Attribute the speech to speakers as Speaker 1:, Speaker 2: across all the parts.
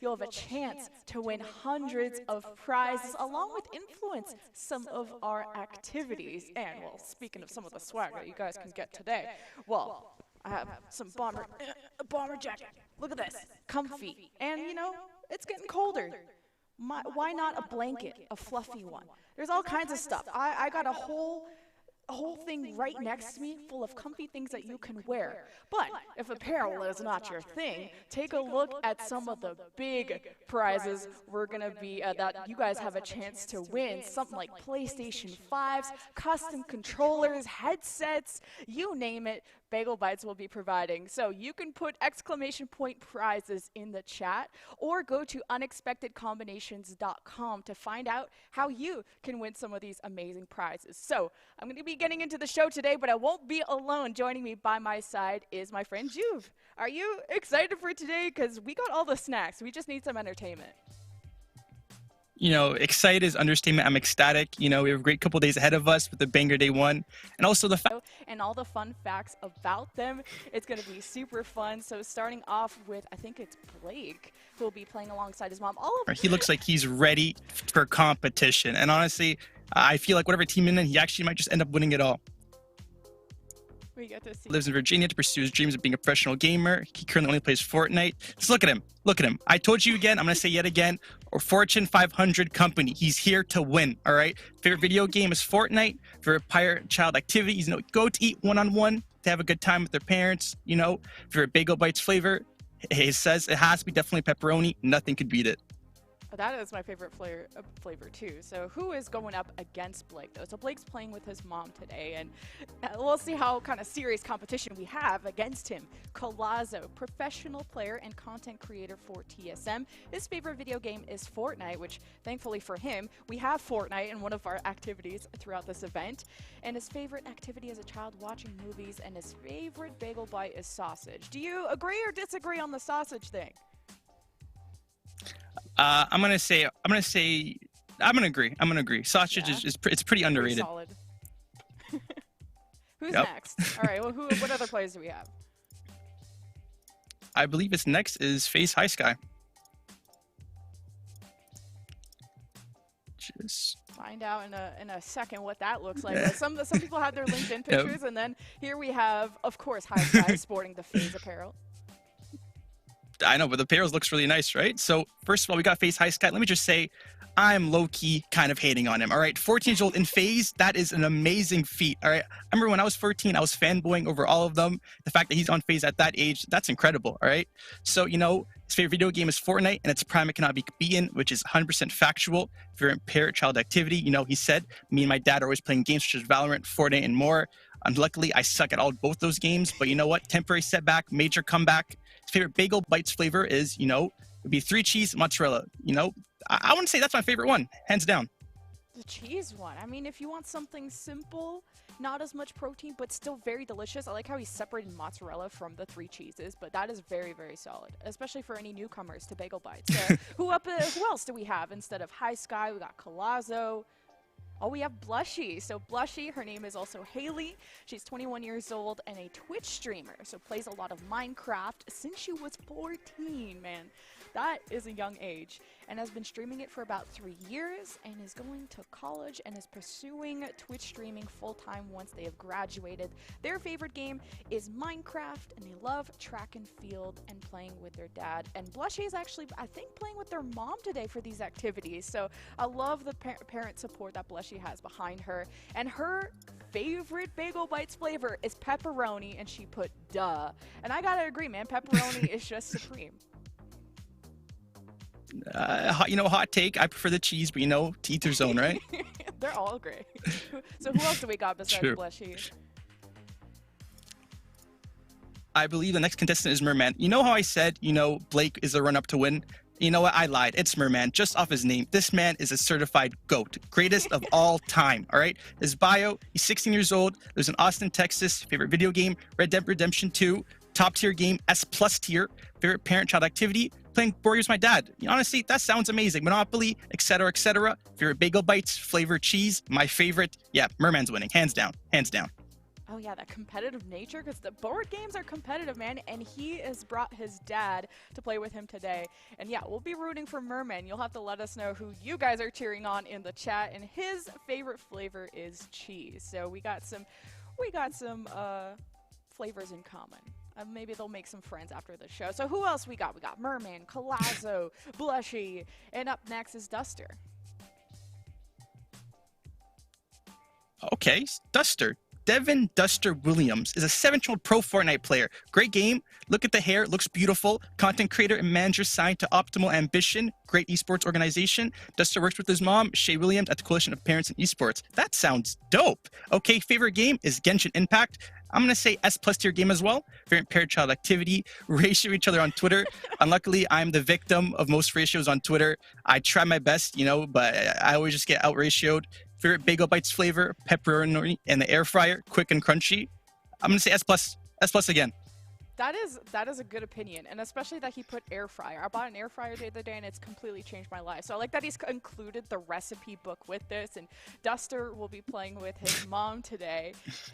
Speaker 1: You'll have a chance to win hundreds of prizes along with influence some of our activities. And well, speaking of some of the swag that you guys can get today, well, I have some a bomber jacket. Look at this, comfy. And you know, it's getting colder. Why not a blanket, a fluffy one? There's all kinds of stuff. I got a whole thing right next to me full of comfy things that you can wear. But if apparel is not your thing, take a look at some of the big prizes we're going to be that you guys have a chance to win. Something like PlayStation 5s, custom controllers, headsets, you name it. Bagel Bites will be providing. So you can put exclamation point prizes in the chat or go to unexpectedcombinations.com to find out how you can win some of these amazing prizes. So I'm going to be getting into the show today, but I won't be alone. Joining me by my side is my friend Juve. Are you excited for today? Because we got all the snacks. We just need some entertainment.
Speaker 2: You know, excited is understatement. I'm ecstatic. You know, we have a great couple days ahead of us with the banger day one. And also
Speaker 1: and all the fun facts about them. It's going to be super fun. So starting off with, I think it's Blake, who will be playing alongside his mom.
Speaker 2: He looks like he's ready for competition. And honestly, I feel like whatever team in, he actually might just end up winning it all.
Speaker 1: We get to see.
Speaker 2: Lives in Virginia to pursue his dreams of being a professional gamer. He currently only plays Fortnite. Just look at him. Look at him. I told you again. I'm going to say yet again. Or Fortune 500 company. He's here to win. All right. Favorite video game is Fortnite. Favorite parent child activities. You know, go to eat one-on-one to have a good time with their parents. You know, favorite Bagel Bites flavor. It says it has to be definitely pepperoni. Nothing could beat it.
Speaker 1: That is my favorite flavor too. So who is going up against Blake though? So Blake's playing with his mom today, and we'll see how kind of serious competition we have against him. Colazo, professional player and content creator for TSM. His favorite video game is Fortnite, which thankfully for him, we have Fortnite in one of our activities throughout this event. And his favorite activity as a child, watching movies, and his favorite bagel bite is sausage. Do you agree or disagree on the sausage thing?
Speaker 2: I'm gonna agree. Sausage is pretty underrated.
Speaker 1: Solid. Who's next? All right. Well, what other players do we have?
Speaker 2: I believe it's next is FaZe High Sky. Just
Speaker 1: find out in a second what that looks like. Some people have their LinkedIn pictures, and then here we have, of course, High Sky sporting the FaZe apparel.
Speaker 2: I know, but the apparel looks really nice, right? So first of all, we got FaZe High Sky. Let me just say, I'm low-key kind of hating on him, all right? 14 years old in FaZe, that is an amazing feat, all right? I remember when I was 14, I was fanboying over all of them. The fact that he's on FaZe at that age, that's incredible, all right? So, you know, his favorite video game is Fortnite, and its prime it cannot be beaten, which is 100% factual. Favorite parent-child activity, you know, he said, me and my dad are always playing games such as Valorant, Fortnite, and more. Luckily, I suck at both those games, but you know what? Temporary setback, major comeback. His favorite Bagel Bites flavor is, you know, would be 3 cheese mozzarella. You know, I wouldn't say that's my favorite one, hands down.
Speaker 1: The cheese one. I mean, if you want something simple, not as much protein, but still very delicious. I like how he separated mozzarella from the 3 cheeses, but that is very, very solid, especially for any newcomers to Bagel Bites. Who else do we have instead of High Sky? We got Colazo. Oh, we have Blushy. So Blushy, her name is also Haley. She's 21 years old and a Twitch streamer. So plays a lot of Minecraft since she was 14, man. That is a young age, and has been streaming it for about 3 years, and is going to college and is pursuing Twitch streaming full-time once they have graduated. Their favorite game is Minecraft, and they love track and field and playing with their dad. And Blushy is actually, I think, playing with their mom today for these activities. So I love the parent support that Blushy has behind her. And her favorite Bagel Bites flavor is pepperoni, and she put duh. And I gotta agree, man, pepperoni is just supreme.
Speaker 2: You know, hot take. I prefer the cheese, but you know, to each their own, right?
Speaker 1: They're all great. So who else do we got besides Blushy?
Speaker 2: I believe the next contestant is Merman. You know how I said, you know, Blake is a run-up to win? You know what? I lied. It's Merman, just off his name. This man is a certified GOAT, greatest of all time, all right? His bio, he's 16 years old, lives in Austin, Texas, favorite video game, Red Dead Redemption 2, top tier game, S+ tier, favorite parent-child activity, playing board games with my dad. Honestly, that sounds amazing. Monopoly, etc., etc. Favorite Bagel Bites, flavor cheese, my favorite. Yeah, Merman's winning, hands down, hands down.
Speaker 1: Oh yeah, that competitive nature, because the board games are competitive, man, and he has brought his dad to play with him today. And yeah, we'll be rooting for Merman. You'll have to let us know who you guys are cheering on in the chat, and his favorite flavor is cheese. So we got some flavors in common. Maybe they'll make some friends after the show. So who else we got? We got Merman, Colazzo, Blushy, and up next is Duster.
Speaker 2: Okay, Duster. Devin Duster Williams is a 7-year-old pro Fortnite player. Great game. Look at the hair. Looks beautiful. Content creator and manager signed to Optimal Ambition. Great esports organization. Duster works with his mom, Shay Williams, at the Coalition of Parents in Esports. That sounds dope. Okay, favorite game is Genshin Impact. I'm going to say S+ tier game as well. Favorite parent-child activity. Ratio each other on Twitter. Unluckily, I'm the victim of most ratios on Twitter. I try my best, but I always just get out-ratioed. Favorite Bagel Bites flavor, pepperoni in the air fryer, quick and crunchy. I'm going to say S+. S+ again.
Speaker 1: That is a good opinion, and especially that he put air fryer. I bought an air fryer the other day, and it's completely changed my life. So I like that he's included the recipe book with this, and Duster will be playing with his mom today.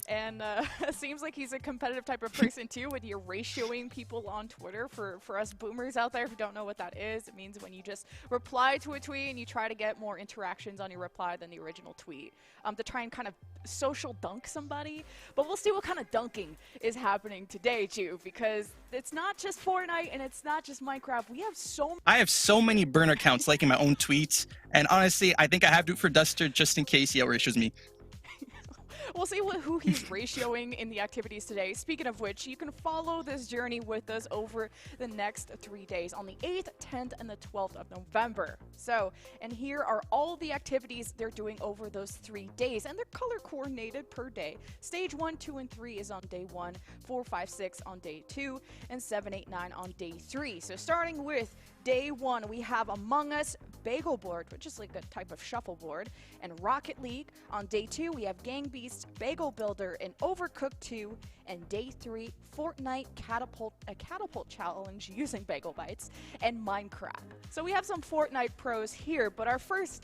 Speaker 1: And it seems like he's a competitive type of person, too, with your ratioing people on Twitter. For us boomers out there who don't know what that is, it means when you just reply to a tweet and you try to get more interactions on your reply than the original tweet, to try and kind of social dunk somebody. But we'll see what kind of dunking is happening today, Juve, because it's not just Fortnite and it's not just Minecraft. I
Speaker 2: have so many burner accounts liking my own tweets, and honestly, I think I have to do it for Duster just in case he outratios me.
Speaker 1: We'll see who he's ratioing in the activities today. Speaking of which, you can follow this journey with us over the next 3 days on the 8th, 10th, and the 12th of November. So, and here are all the activities they're doing over those 3 days, and they're color coordinated per day. Stage 1, 2, and 3 is on day 1, 4, 5, 6 on day 2, and 7, 8, 9 on day 3. So starting with day 1, we have Among Us, Bagel Board, which is like a type of shuffleboard, and Rocket League. On day 2, we have Gang Beast, Bagel Builder, and Overcooked 2. And day 3, Fortnite catapult challenge using Bagel Bites, and Minecraft. So we have some Fortnite pros here, but our first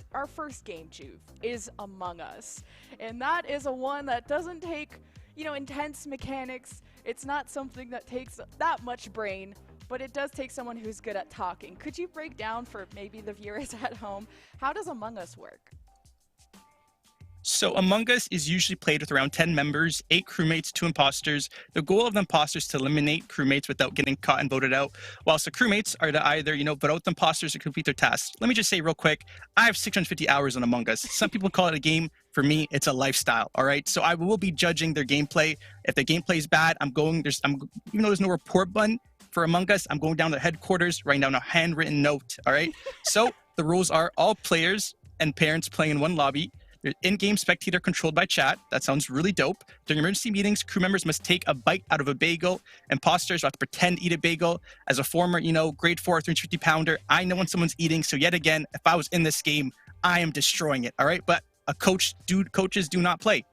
Speaker 1: game, Juve, is Among Us. And that is a one that doesn't take, intense mechanics. It's not something that takes that much brain, but it does take someone who's good at talking. Could you break down for maybe the viewers at home, how does Among Us work?
Speaker 2: So Among Us is usually played with around 10 members, 8 crewmates, 2 imposters. The goal of the imposters is to eliminate crewmates without getting caught and voted out, whilst the crewmates are to either, vote out the imposters or complete their tasks. Let me just say real quick, I have 650 hours on Among Us. Some people call it a game. For me, it's a lifestyle, all right? So I will be judging their gameplay. If the gameplay is bad, even though there's no report button for Among Us, I'm going down to headquarters, writing down a handwritten note, all right? So the rules are all players and parents playing in one lobby. In-game spectator controlled by chat. That sounds really dope. During emergency meetings, crew members must take a bite out of a bagel. Imposters have to pretend to eat a bagel. As a former, grade 4, 350-pounder, I know when someone's eating. So yet again, if I was in this game, I am destroying it, all right? But coaches do not play,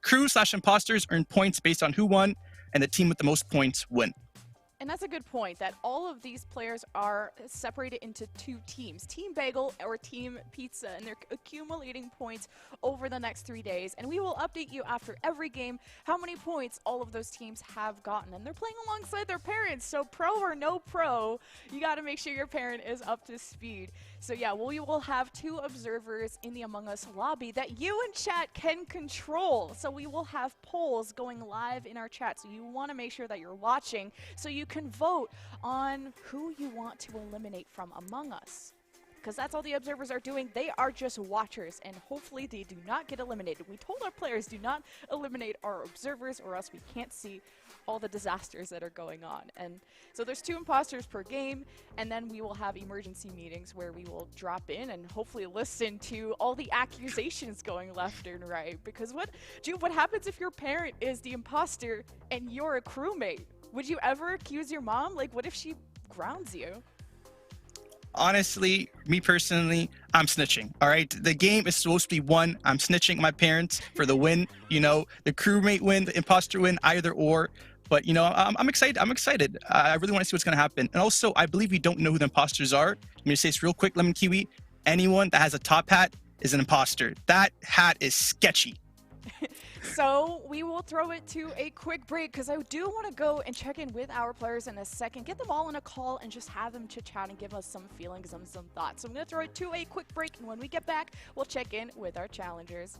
Speaker 2: Crew/imposters earn points based on who won, and the team with the most points win.
Speaker 1: And that's a good point, that all of these players are separated into 2 teams, Team Bagel or Team Pizza, and they're accumulating points over the next 3 days. And we will update you after every game how many points all of those teams have gotten. And they're playing alongside their parents, so pro or no pro, you got to make sure your parent is up to speed. So yeah, we will have 2 observers in the Among Us lobby that you in chat can control. So we will have polls going live in our chat, so you want to make sure that you're watching so you can vote on who you want to eliminate from Among Us. Because that's all the observers are doing. They are just watchers, and hopefully they do not get eliminated. We told our players, do not eliminate our observers or else we can't see all the disasters that are going on. And so there's 2 imposters per game, and then we will have emergency meetings where we will drop in and hopefully listen to all the accusations going left and right. Because what happens if your parent is the imposter and you're a crewmate? Would you ever accuse your mom? Like, what if she grounds you?
Speaker 2: Honestly, me personally, I'm snitching, all right? The game is supposed to be won. I'm snitching my parents for the win. The crewmate win, the imposter win, either or. But, I'm excited. I really want to see what's going to happen. And also, I believe we don't know who the imposters are. Let me just say this real quick, Lemon Kiwi. Anyone that has a top hat is an imposter. That hat is sketchy.
Speaker 1: So we will throw it to a quick break because I do want to go and check in with our players in a second, get them all in a call, and just have them chit chat and give us some feelings and some thoughts. So I'm going to throw it to a quick break, and when we get back, we'll check in with our challengers.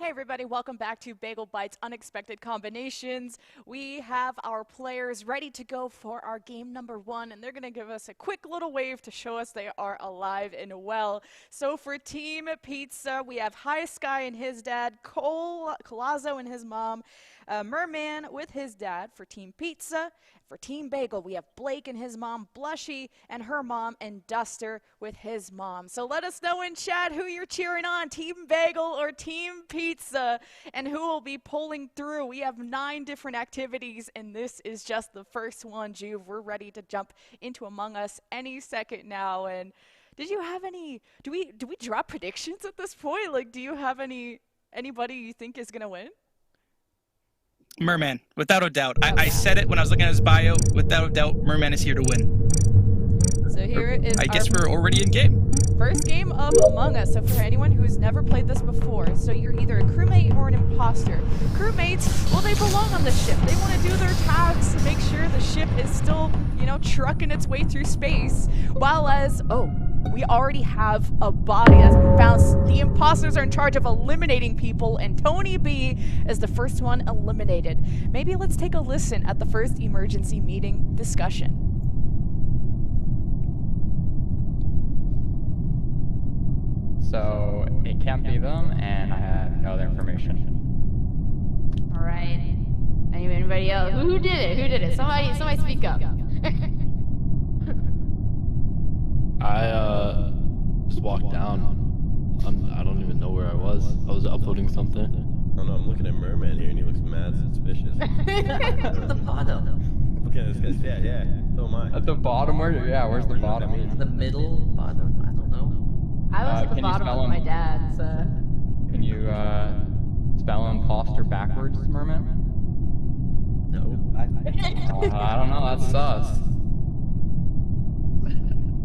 Speaker 1: Hey everybody, welcome back to Bagel Bites Unexpected Combinations. We have our players ready to go for our game number 1, and they're going to give us a quick little wave to show us they are alive and well. So for Team Pizza, we have High Sky and his dad, Colazzo and his mom, Merman with his dad for Team Pizza. For Team Bagel, we have Blake and his mom, Blushy, and her mom, and Duster with his mom. So let us know in chat who you're cheering on, Team Bagel or Team Pizza, and who will be pulling through. We have 9 different activities, and this is just the first one, Juve. We're ready to jump into Among Us any second now. And did you have any, do we drop predictions at this point? Like, do you have anybody you think is gonna win?
Speaker 2: Merman, without a doubt. I said it when I was looking at his bio. Without a doubt, Merman is here to win.
Speaker 1: So here is
Speaker 2: I guess we're already in game.
Speaker 1: First game of Among Us. So for anyone who's never played this before, so you're either a crewmate or an imposter. Crewmates, well, they belong on the ship. They want to do their tasks to make sure the ship is still, you know, trucking its way through space. While as, we already have a body that's been found. The imposters are in charge of eliminating people, and Tony B is the first one eliminated. Maybe let's take a listen at the first emergency meeting discussion.
Speaker 3: So it can't be them, and I have no other information.
Speaker 4: All right. Anybody else? Who did it? Who did it? Somebody speak up.
Speaker 5: I just walked down. I don't even know where I was. I was uploading something.
Speaker 6: I don't know, I'm looking at Merman here and he looks mad suspicious.
Speaker 7: At the bottom.
Speaker 6: Looking at this guy, yeah, so am I.
Speaker 3: At the bottom? Where's the bottom?
Speaker 7: The middle, bottom, I don't know.
Speaker 4: I was at the
Speaker 3: Can you
Speaker 4: bottom
Speaker 3: spell
Speaker 4: with my
Speaker 3: him?
Speaker 4: dad, so.
Speaker 3: Can you spell imposter backwards, Merman?
Speaker 7: No.
Speaker 3: I don't know, that's sus.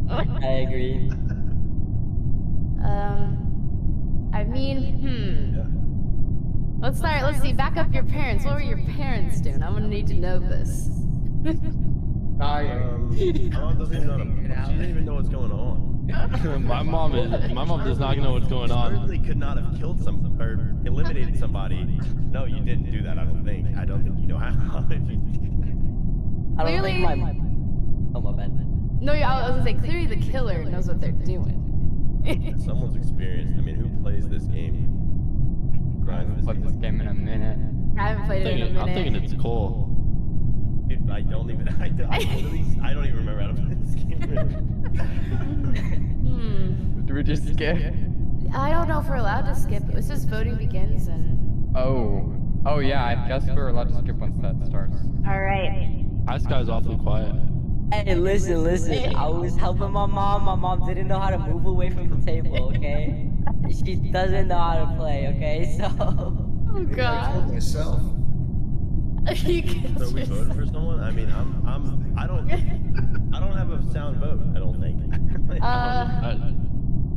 Speaker 7: I agree.
Speaker 4: I mean, Let's see, back up your parents. What were your parents doing? I'm gonna need to know this.
Speaker 6: My mom doesn't even know, she doesn't even know what's going on.
Speaker 5: my mom does not know what's going on.
Speaker 6: Certainly could not have killed or eliminated somebody. No, you didn't do that, I don't think. I don't think you know how.
Speaker 7: I don't
Speaker 4: Clearly-
Speaker 7: think oh, my bad.
Speaker 4: No, I was gonna say, clearly the killer knows what they're doing.
Speaker 6: Someone's experienced. I mean, who plays this game?
Speaker 3: I haven't played this game in a minute.
Speaker 4: I haven't played it in a minute.
Speaker 5: I'm thinking it's Cole.
Speaker 6: Dude, I don't even remember how to play this game.
Speaker 3: Do we just skip?
Speaker 4: I don't know if we're allowed to skip. It was just voting begins and...
Speaker 3: Oh yeah, I guess we're allowed to skip once that starts.
Speaker 4: Alright.
Speaker 5: This guy's awfully quiet.
Speaker 7: Hey, listen. I was helping my mom. My mom didn't know how to move away from the table, okay? She doesn't know how to play, okay? So...
Speaker 4: Oh god.
Speaker 8: Myself.
Speaker 4: You can
Speaker 6: So we
Speaker 4: just...
Speaker 6: voted for someone? I mean, I don't have a sound vote, I don't think.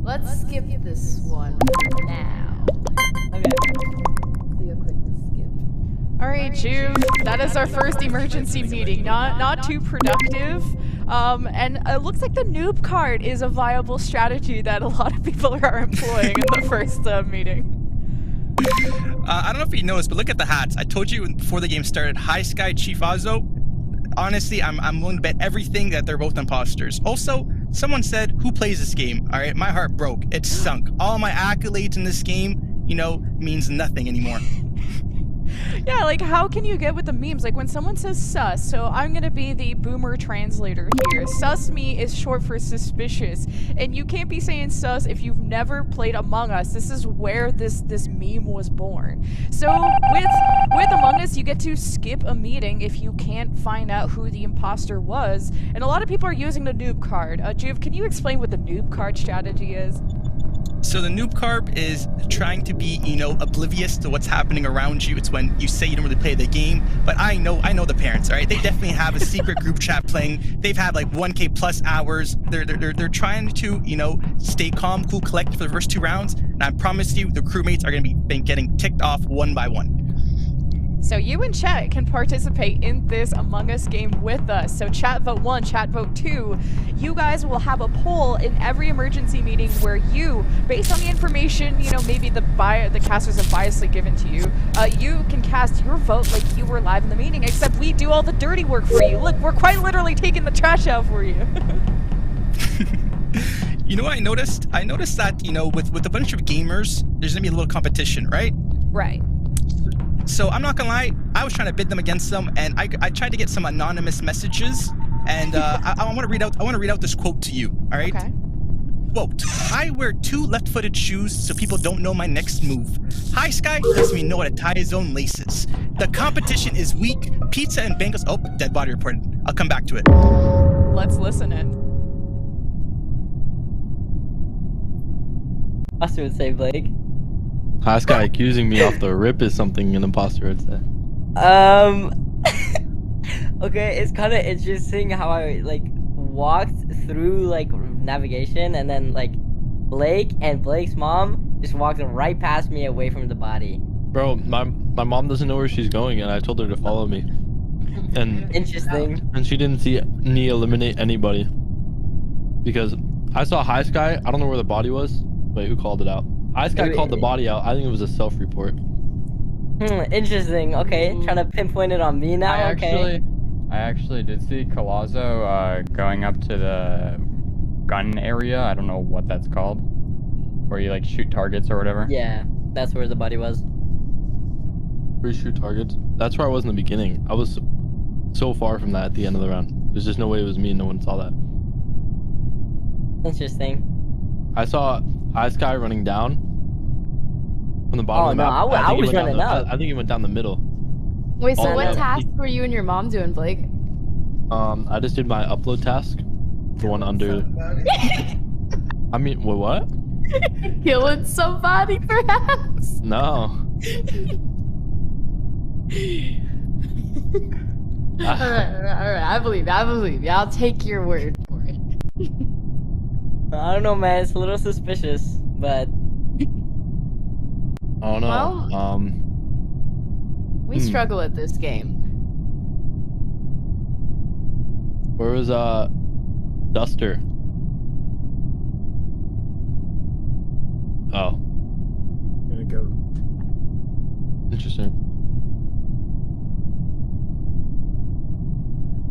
Speaker 4: Let's skip this one for now.
Speaker 7: Okay.
Speaker 4: So you'll click the skip.
Speaker 1: All right, Juve, that is our first emergency meeting. Not too productive. And it looks like the noob card is a viable strategy that a lot of people are employing in the first meeting.
Speaker 2: I don't know if you noticed, but look at the hats. I told you before the game started, High Sky, Chief Ozzo. Honestly, I'm willing to bet everything that they're both imposters. Also, someone said, who plays this game? All right, my heart broke. It's sunk. All my accolades in this game, you know, means nothing anymore.
Speaker 1: Yeah, like how can you get with the memes? Like when someone says sus, so I'm gonna be the boomer translator here. Sus me is short for suspicious, and you can't be saying sus if you've never played Among Us. This is where this meme was born. So with Among Us, you get to skip a meeting if you can't find out who the imposter was, and a lot of people are using the noob card. Juve, can you explain what the noob card strategy is?
Speaker 2: So the noob carb is trying to be, you know, oblivious to what's happening around you. It's when you say you don't really play the game. But I know the parents, all right? They definitely have a secret group chat playing. They've had like 1K plus hours. They're trying to, you know, stay calm, cool, collected for the first 2 rounds. And I promise you, the crewmates are going to be getting ticked off one by one.
Speaker 1: So you and chat can participate in this Among Us game with us. So chat vote 1, chat vote 2. You guys will have a poll in every emergency meeting where you, based on the information, you know, maybe the casters have biasly given to you, you can cast your vote like you were live in the meeting, except we do all the dirty work for you. Look, we're quite literally taking the trash out for you.
Speaker 2: You know what I noticed? I noticed that, you know, with a bunch of gamers, there's gonna be a little competition, right?
Speaker 1: Right.
Speaker 2: So I'm not gonna lie, I was trying to bid them against them, and I tried to get some anonymous messages, and I want to read out this quote to you. All right.
Speaker 1: Okay.
Speaker 2: Quote: I wear 2 left-footed shoes so people don't know my next move. High Sky lets me know how to tie his own laces. The competition is weak. Pizza and Bengals. Oh, dead body reported. I'll come back to it.
Speaker 1: Let's listen in.
Speaker 7: Imposter would say, Blake.
Speaker 5: Last guy accusing me off the rip is something an imposter would say.
Speaker 7: Okay, it's kind of interesting how I like walked through like navigation, and then like Blake and Blake's mom just walked right past me away from the body.
Speaker 5: Bro, my mom doesn't know where she's going, and I told her to follow me. And
Speaker 7: Interesting.
Speaker 5: and she didn't see me eliminate anybody because I saw High Sky. I don't know where the body was. Wait, who called it out? High Sky called the body out. I think it was a self-report.
Speaker 7: Interesting. Okay, trying to pinpoint it on me now.
Speaker 3: I actually did see Colazzo going up to the gun area. I don't know what that's called, where you like shoot targets or whatever.
Speaker 7: Yeah, that's where the body was.
Speaker 5: Where you shoot targets? That's where I was in the beginning. I was so far from that at the end of the round. There's just no way it was me, and no one saw that.
Speaker 7: Interesting.
Speaker 5: I saw High Sky running down from the bottom of the map.
Speaker 7: I was running up.
Speaker 5: I think he went down the middle.
Speaker 4: Wait, so
Speaker 5: Oh,
Speaker 4: what
Speaker 5: yeah.
Speaker 4: task were you and your mom doing, Blake?
Speaker 5: I just did my upload task. The one under. I mean, what?
Speaker 4: Killing somebody, perhaps?
Speaker 5: No.
Speaker 4: Alright, I believe you. I'll take your word for it.
Speaker 7: I don't know, man. It's a little suspicious, but
Speaker 5: I don't know.
Speaker 4: Well, we struggle at this game.
Speaker 5: Where was Duster? Oh,
Speaker 6: I'm gonna go.
Speaker 5: interesting.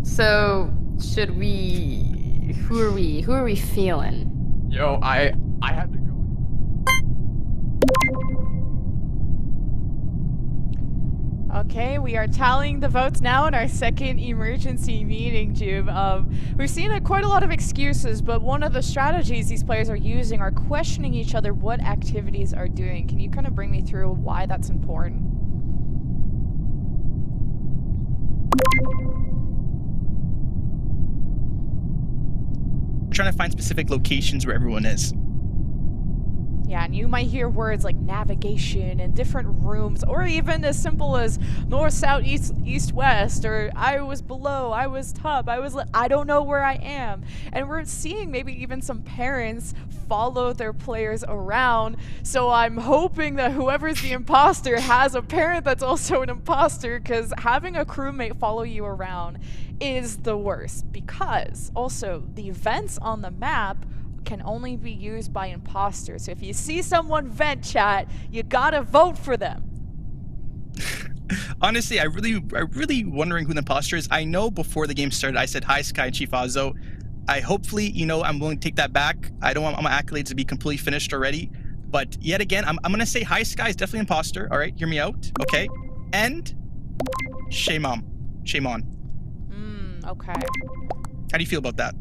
Speaker 4: So, should we... Who are we feeling?
Speaker 3: Yo, I have to go.
Speaker 1: Okay, we are tallying the votes now in our second emergency meeting, Jube. We've seen quite a lot of excuses, but one of the strategies these players are using are questioning each other what activities are doing. Can you kind of bring me through why that's important?
Speaker 2: Trying to find specific locations where everyone is.
Speaker 1: Yeah, and you might hear words like navigation and different rooms, or even as simple as north, south, east, west, or I was below, I was top, I don't know where I am. And we're seeing maybe even some parents follow their players around, so I'm hoping that whoever's the imposter has a parent that's also an imposter, because having a crewmate follow you around is the worst, because also the events on the map can only be used by imposters. So if you see someone vent, chat, you gotta vote for them.
Speaker 2: Honestly, I really wondering who the imposter is. I know before the game started, I said High Sky and Chief Ozzo. I hopefully, you know, I'm willing to take that back. I don't want my accolades to be completely finished already. But yet again, I'm gonna say High Sky is definitely imposter. All right, hear me out, okay? And shame on.
Speaker 1: Okay.
Speaker 2: How do you feel about that?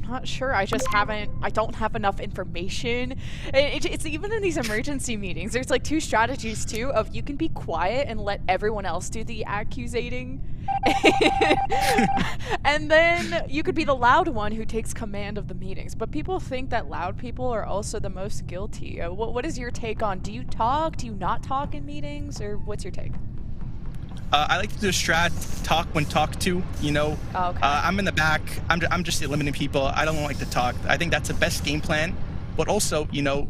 Speaker 1: Not sure. I don't have enough information. It's even in these emergency meetings. There's like 2 strategies too of you can be quiet and let everyone else do the accusating. And then you could be the loud one who takes command of the meetings. But people think that loud people are also the most guilty. What is your take on, do you talk? Do you not talk in meetings? Or what's your take?
Speaker 2: I like to do a strat, talk when talked to, you know.
Speaker 1: Oh, okay.
Speaker 2: I'm in the back. I'm just eliminating people. I don't like to talk. I think that's the best game plan. But also, you know,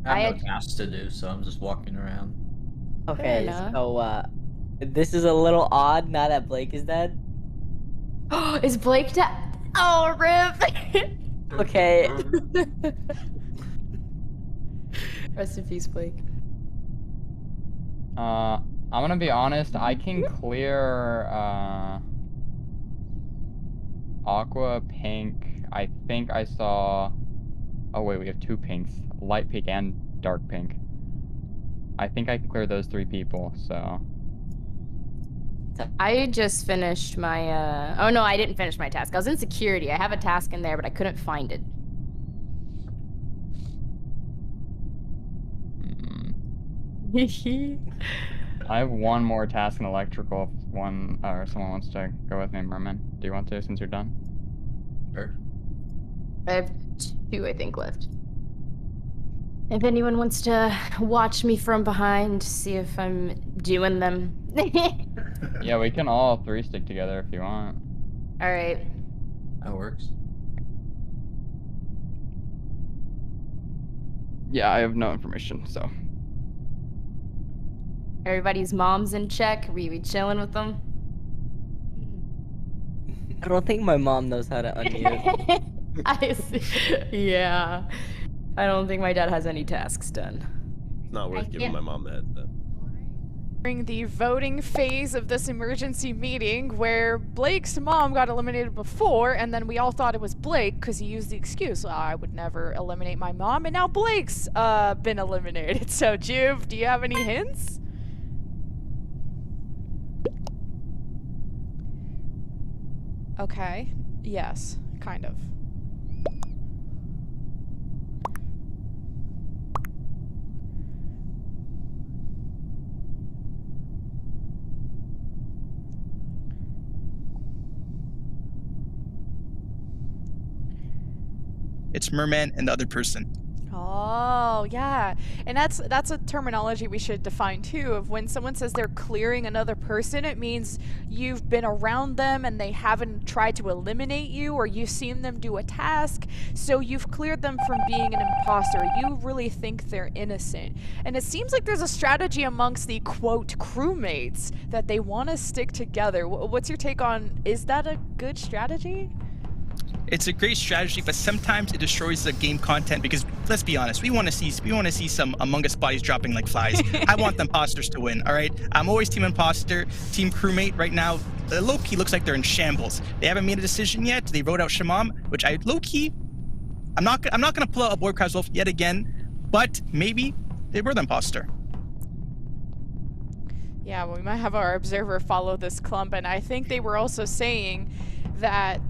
Speaker 8: I have
Speaker 4: I-
Speaker 8: no tasks to do, so I'm just walking around.
Speaker 7: Okay,
Speaker 4: enough.
Speaker 7: so this is a little odd now that Blake is dead.
Speaker 4: Is Blake dead? Oh, rip.
Speaker 7: Okay.
Speaker 4: Rest in peace, Blake.
Speaker 3: I'm gonna be honest, I can clear aqua, pink. I think I saw. Oh wait, we have 2 pinks, light pink and dark pink. I think I can clear those 3 people. So
Speaker 4: I just finished my, oh no, I didn't finish my task. I was in security. I have a task in there, but I couldn't find it.
Speaker 3: I have one more task in electrical. If one or someone wants to go with me, Merman. Do you want to since you're done?
Speaker 8: Sure.
Speaker 4: I have 2, I think, left. If anyone wants to watch me from behind, see if I'm doing them.
Speaker 3: Yeah, we can all 3 stick together if you want.
Speaker 4: Alright.
Speaker 8: That works.
Speaker 3: Yeah, I have no information, so.
Speaker 4: Everybody's mom's in check. We chilling with them?
Speaker 7: I don't think my mom knows how to unmute.
Speaker 4: I see. Yeah. I don't think my dad has any tasks done.
Speaker 6: It's not worth giving my mom that.
Speaker 1: During the voting phase of this emergency meeting where Blake's mom got eliminated before, and then we all thought it was Blake because he used the excuse, I would never eliminate my mom, and now Blake's been eliminated. So, Juve, do you have any hints? Okay. Yes, kind of.
Speaker 2: It's merman and the other person.
Speaker 1: Oh, yeah. And that's a terminology we should define too. Of when someone says they're clearing another person, it means you've been around them and they haven't tried to eliminate you, or you've seen them do a task, so you've cleared them from being an imposter. You really think they're innocent. And it seems like there's a strategy amongst the quote crewmates that they want to stick together. What's your take on, is that a good strategy?
Speaker 2: It's a great strategy, but sometimes it destroys the game content because, let's be honest, we want to see some Among Us bodies dropping like flies. I want the imposters to win. All right, I'm always team imposter, team crewmate. Right now, low-key looks like they're in shambles. They haven't made a decision yet. They wrote out Shamam, which I low-key, I'm not gonna pull out a boy Kraswolf yet again, but maybe they were the imposter.
Speaker 1: Yeah, we might have our observer follow this clump, and I think they were also saying that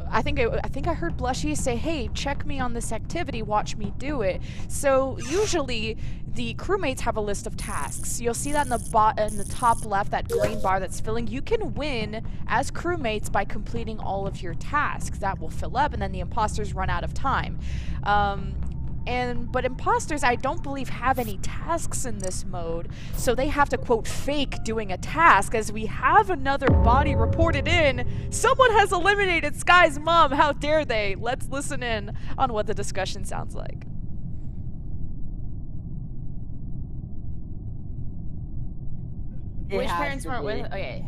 Speaker 1: I think I heard Blushy say, hey, check me on this activity, watch me do it. So usually the crewmates have a list of tasks. You'll see that in the top left, that green bar that's filling. You can win as crewmates by completing all of your tasks. That will fill up, and then the imposters run out of time. But imposters, I don't believe, have any tasks in this mode, so they have to, quote, fake doing a task, as we have another body reported in. Someone has eliminated Sky's mom. How dare they? Let's listen in on what the discussion sounds like.
Speaker 4: Which parents weren't with? Okay.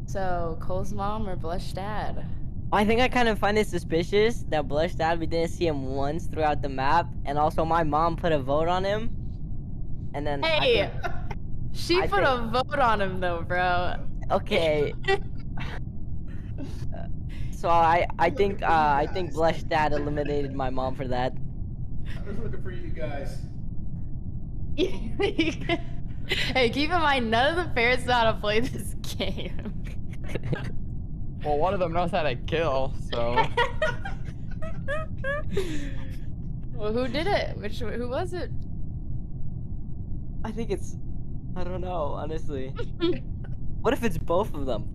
Speaker 4: So, Cole's mom or Blush dad?
Speaker 7: I think I kind of find it suspicious that Blush Dad, we didn't see him once throughout the map, and also my mom put a vote on him, and then
Speaker 4: Hey! She put a vote on him though, bro.
Speaker 7: Okay. So I think Blush Dad eliminated my mom for that.
Speaker 6: I was looking for you guys.
Speaker 4: Hey, keep in mind, none of the parents know how to play this game.
Speaker 3: Well, one of them knows how to kill, so.
Speaker 4: Well, who did it? Who was it?
Speaker 7: I think it's, I don't know, honestly. What if it's both of them?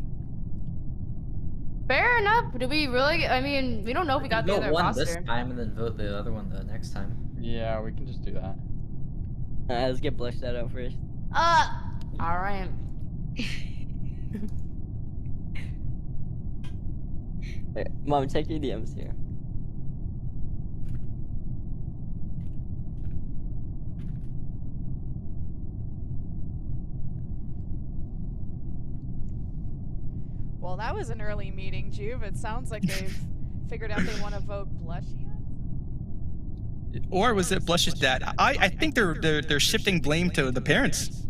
Speaker 4: Fair enough. Do we really? I mean, we don't know if we got the other
Speaker 8: one
Speaker 4: imposter.
Speaker 8: this time and then vote the other one the next time.
Speaker 3: Yeah, we can just do that.
Speaker 7: Alright, let's get Blush Dad out first.
Speaker 4: All right.
Speaker 7: Wait, Mom, check your DMs here.
Speaker 1: Well, that was an early meeting, Juve. It sounds like they've figured out they want to vote Blush yet.
Speaker 2: Or was it Blush's dad? I think they're shifting blame to the parents.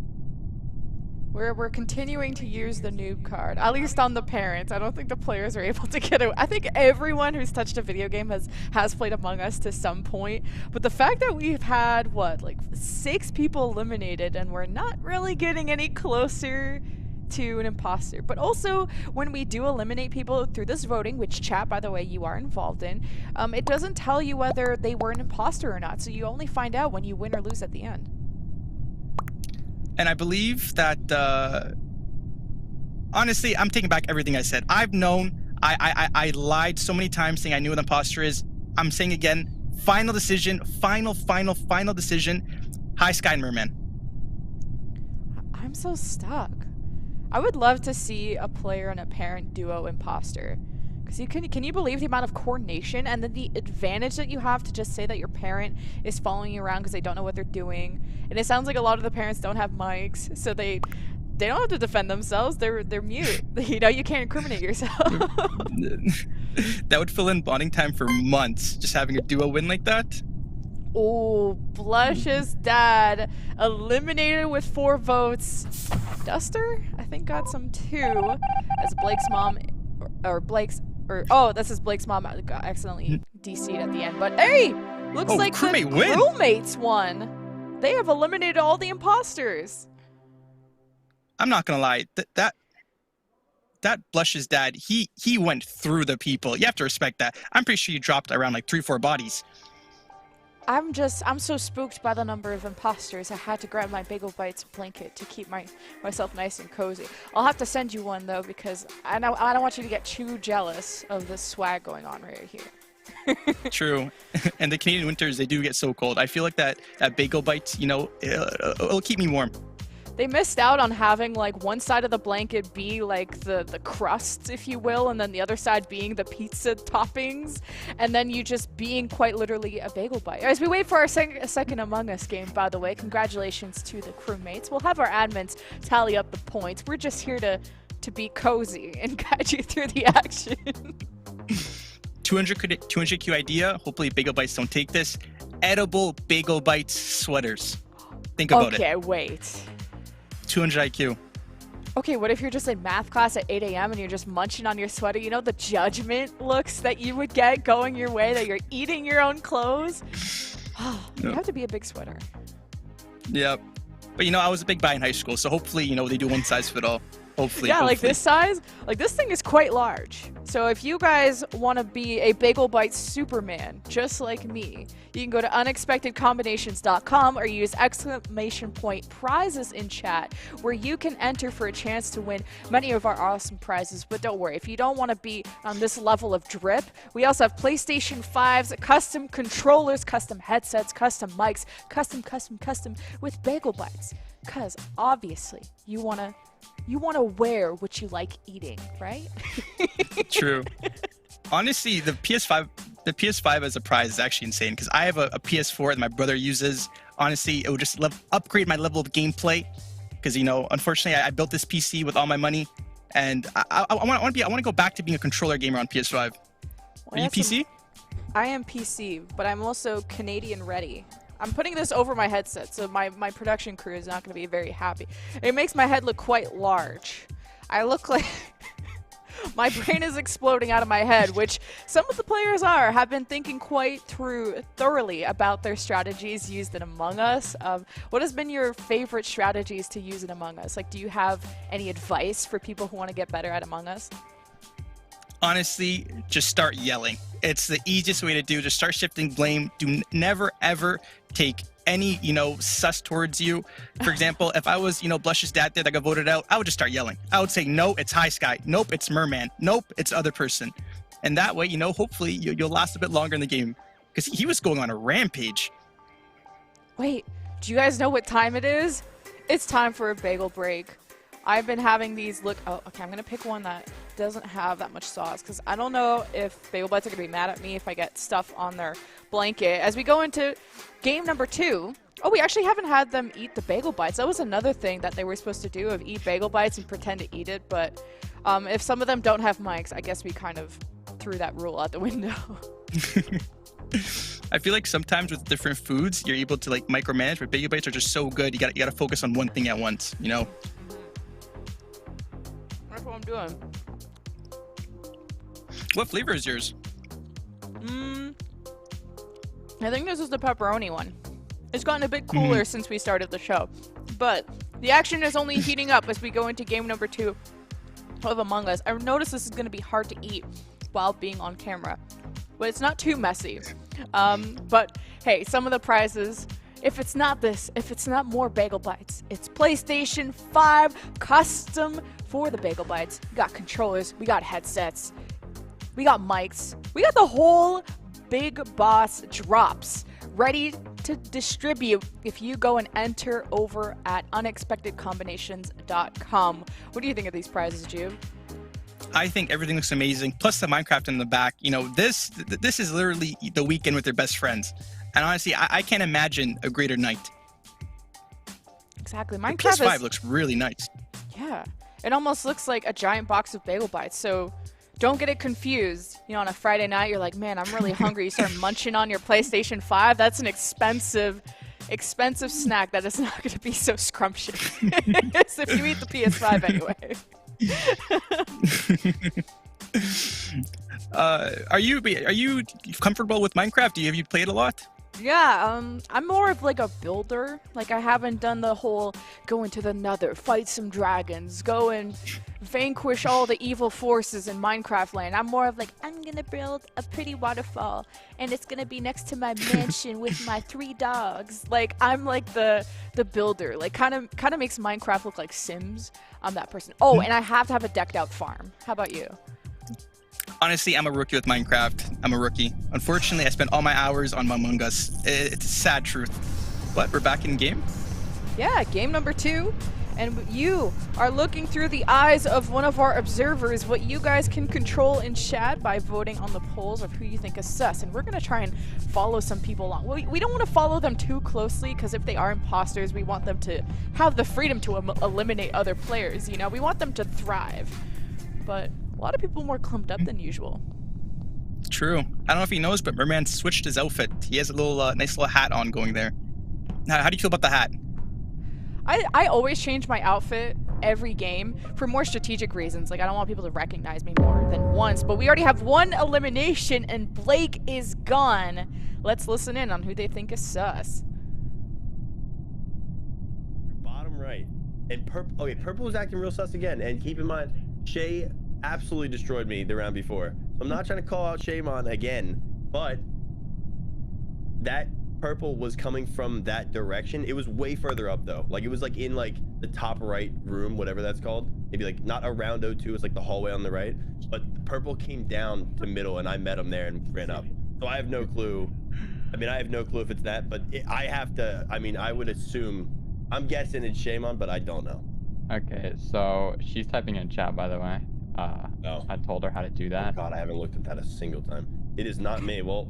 Speaker 1: We're continuing to use the noob card, at least on the parents. I don't think the players are able to get it. I think everyone who's touched a video game has played Among Us to some point. But the fact that we've had, what, like 6 people eliminated and we're not really getting any closer to an imposter. But also, when we do eliminate people through this voting, which chat, by the way, you are involved in, it doesn't tell you whether they were an imposter or not. So you only find out when you win or lose at the end.
Speaker 2: And I believe that, honestly, I'm taking back everything I said. I've known, I lied so many times saying I knew what an imposter is. I'm saying again, final decision, final decision, High Sky and Merman.
Speaker 1: I'm so stuck. I would love to see a player and a parent duo imposter. Because can you believe the amount of coordination and then the advantage that you have to just say that your parent is following you around because they don't know what they're doing. And it sounds like a lot of the parents don't have mics, so they don't have to defend themselves. They're mute. You know, you can't incriminate yourself.
Speaker 2: That would fill in bonding time for months, just having a duo win like that.
Speaker 1: Oh, Blush's dad eliminated with 4 votes. Duster, I think, got some too, as Blake's mom, oh, this is Blake's mom got accidentally DC'd at the end. But hey, looks like the crewmates won. They have eliminated all the imposters.
Speaker 2: I'm not gonna lie, that Blush's dad, he went through the people. You have to respect that. I'm pretty sure you dropped around like 3-4 bodies.
Speaker 1: I'm so spooked by the number of imposters. I had to grab my Bagel Bites blanket to keep myself nice and cozy. I'll have to send you one though, because I don't want you to get too jealous of the swag going on right here.
Speaker 2: True. And the Canadian winters, they do get so cold. I feel like that Bagel Bites, you know, it'll keep me warm.
Speaker 1: They missed out on having like one side of the blanket be like the crust, if you will, and then the other side being the pizza toppings, and then you just being quite literally a bagel bite. As we wait for our second Among Us game, by the way, congratulations to the crewmates. We'll have our admins tally up the points. We're just here to be cozy and guide you through the action.
Speaker 2: 200 Q idea. Hopefully Bagel Bites don't take this. Edible Bagel Bites sweaters. Think about it.
Speaker 1: Okay, wait.
Speaker 2: 200 IQ.
Speaker 1: Okay, what if you're just in math class at 8 a.m. and you're just munching on your sweater? You know the judgment looks that you would get going your way, that you're eating your own clothes? You have to be a big sweater.
Speaker 2: Yep. But you know, I was a big guy in high school, so hopefully, you know, they do one size fit all. Hopefully.
Speaker 1: Yeah, like this size, like this thing is quite large. So if you guys want to be a Bagel Bite Superman, just like me, you can go to unexpectedcombinations.com or use ! prizes in chat, where you can enter for a chance to win many of our awesome prizes. But don't worry, if you don't want to be on this level of drip, we also have PlayStation 5s, custom controllers, custom headsets, custom mics, custom with Bagel Bites. Because obviously you want to wear what you like eating, right?
Speaker 2: True. Honestly, the PS5 as a prize is actually insane, because I have a PS4 that my brother uses. Honestly, it would just upgrade my level of gameplay, because, you know, unfortunately, I built this PC with all my money, and I want to go back to being a controller gamer on PS5. Are you PC?
Speaker 1: I am PC, but I'm also Canadian ready. I'm putting this over my headset, so my production crew is not going to be very happy. It makes my head look quite large. I look like my brain is exploding out of my head, which some of the players have been thinking quite thoroughly about their strategies used in Among Us. What has been your favorite strategies to use in Among Us? Like, do you have any advice for people who want to get better at Among Us?
Speaker 2: Honestly, just start yelling. It's the easiest way to do. Just start shifting blame. Do never ever take any, you know, sus towards you. For example, if I was, you know, Blush's dad there that got voted out, I would just start yelling. I would say, no, it's High Sky. Nope, it's Merman. Nope, it's other person. And that way, you know, hopefully you'll last a bit longer in the game, because he was going on a rampage.
Speaker 1: Wait, do you guys know what time it is? It's time for a bagel break. I've been having these oh, okay, I'm gonna pick one that doesn't have that much sauce, because I don't know if Bagel Bites are going to be mad at me if I get stuff on their blanket. As we go into game number 2, oh, we actually haven't had them eat the Bagel Bites. That was another thing that they were supposed to do, of eat Bagel Bites and pretend to eat it, but if some of them don't have mics, I guess we kind of threw that rule out the window.
Speaker 2: I feel like sometimes with different foods, you're able to like micromanage, but Bagel Bites are just so good. You gotta focus on one thing at once, you know?
Speaker 1: That's what I'm doing.
Speaker 2: What flavor is yours?
Speaker 1: I think this is the pepperoni one. It's gotten a bit cooler since we started the show, but the action is only heating up as we go into game number 2 of Among Us. I've noticed this is going to be hard to eat while being on camera, but it's not too messy. But hey, some of the prizes, if it's not this, if it's not more Bagel Bites, it's PlayStation 5 custom for the Bagel Bites. We got controllers, we got headsets, we got mics, we got the whole Big Boss drops ready to distribute if you go and enter over at unexpectedcombinations.com. What do you think of these prizes, Jude?
Speaker 2: I think everything looks amazing. Plus the Minecraft in the back. You know, this is literally the weekend with your best friends. And honestly, I can't imagine a greater night.
Speaker 1: Exactly.
Speaker 2: The
Speaker 1: Minecraft
Speaker 2: PS5 looks really nice.
Speaker 1: Yeah. It almost looks like a giant box of Bagel Bites. So don't get it confused. You know, on a Friday night, you're like, man, I'm really hungry. You start munching on your PlayStation 5. That's an expensive snack that is not going to be so scrumptious if you eat the PS5 anyway.
Speaker 2: Are you comfortable with Minecraft? Have you played a lot?
Speaker 1: Yeah, I'm more of like a builder. Like, I haven't done the whole go into the nether, fight some dragons, go and vanquish all the evil forces in Minecraft land. I'm more of like, I'm gonna build a pretty waterfall and it's gonna be next to my mansion with my 3 dogs. Like, I'm like the builder. Like, kind of makes Minecraft look like Sims. I'm that person. Oh, and I have to have a decked out farm. How about you?
Speaker 2: Honestly, I'm a rookie with Minecraft. I'm a rookie. Unfortunately, I spent all my hours on Among Us. It's a sad truth. But we're back in game?
Speaker 1: Yeah, game number 2. And you are looking through the eyes of one of our observers, what you guys can control in chat by voting on the polls of who you think is sus. And we're going to try and follow some people along. We don't want to follow them too closely, because if they are imposters, we want them to have the freedom to eliminate other players. You know, we want them to thrive. But a lot of people more clumped up than usual.
Speaker 2: True. I don't know if he knows, but Merman switched his outfit. He has a little nice little hat on going there. Now, how do you feel about the hat?
Speaker 1: I always change my outfit every game for more strategic reasons. Like, I don't want people to recognize me more than once. But we already have 1 elimination, and Blake is gone. Let's listen in on who they think is sus.
Speaker 6: Bottom right. And purple. Okay, purple was acting real sus again. And keep in mind, Shay absolutely destroyed me the round before. So I'm not trying to call out Shaymon again, but that purple was coming from that direction. It was way further up though. Like, it was like in like the top right room, whatever that's called. Maybe like not around O2, it's like the hallway on the right. But purple came down to middle and I met him there and ran up. So I have no clue. I mean, I have no clue if it's that, but I have to, I mean, I would assume, I'm guessing it's Shaymon, but I don't know.
Speaker 3: Okay, so she's typing in chat, by the way.
Speaker 6: Oh.
Speaker 3: I told her how to do that.
Speaker 6: Oh God, I haven't looked at that a single time. It is not me. Well,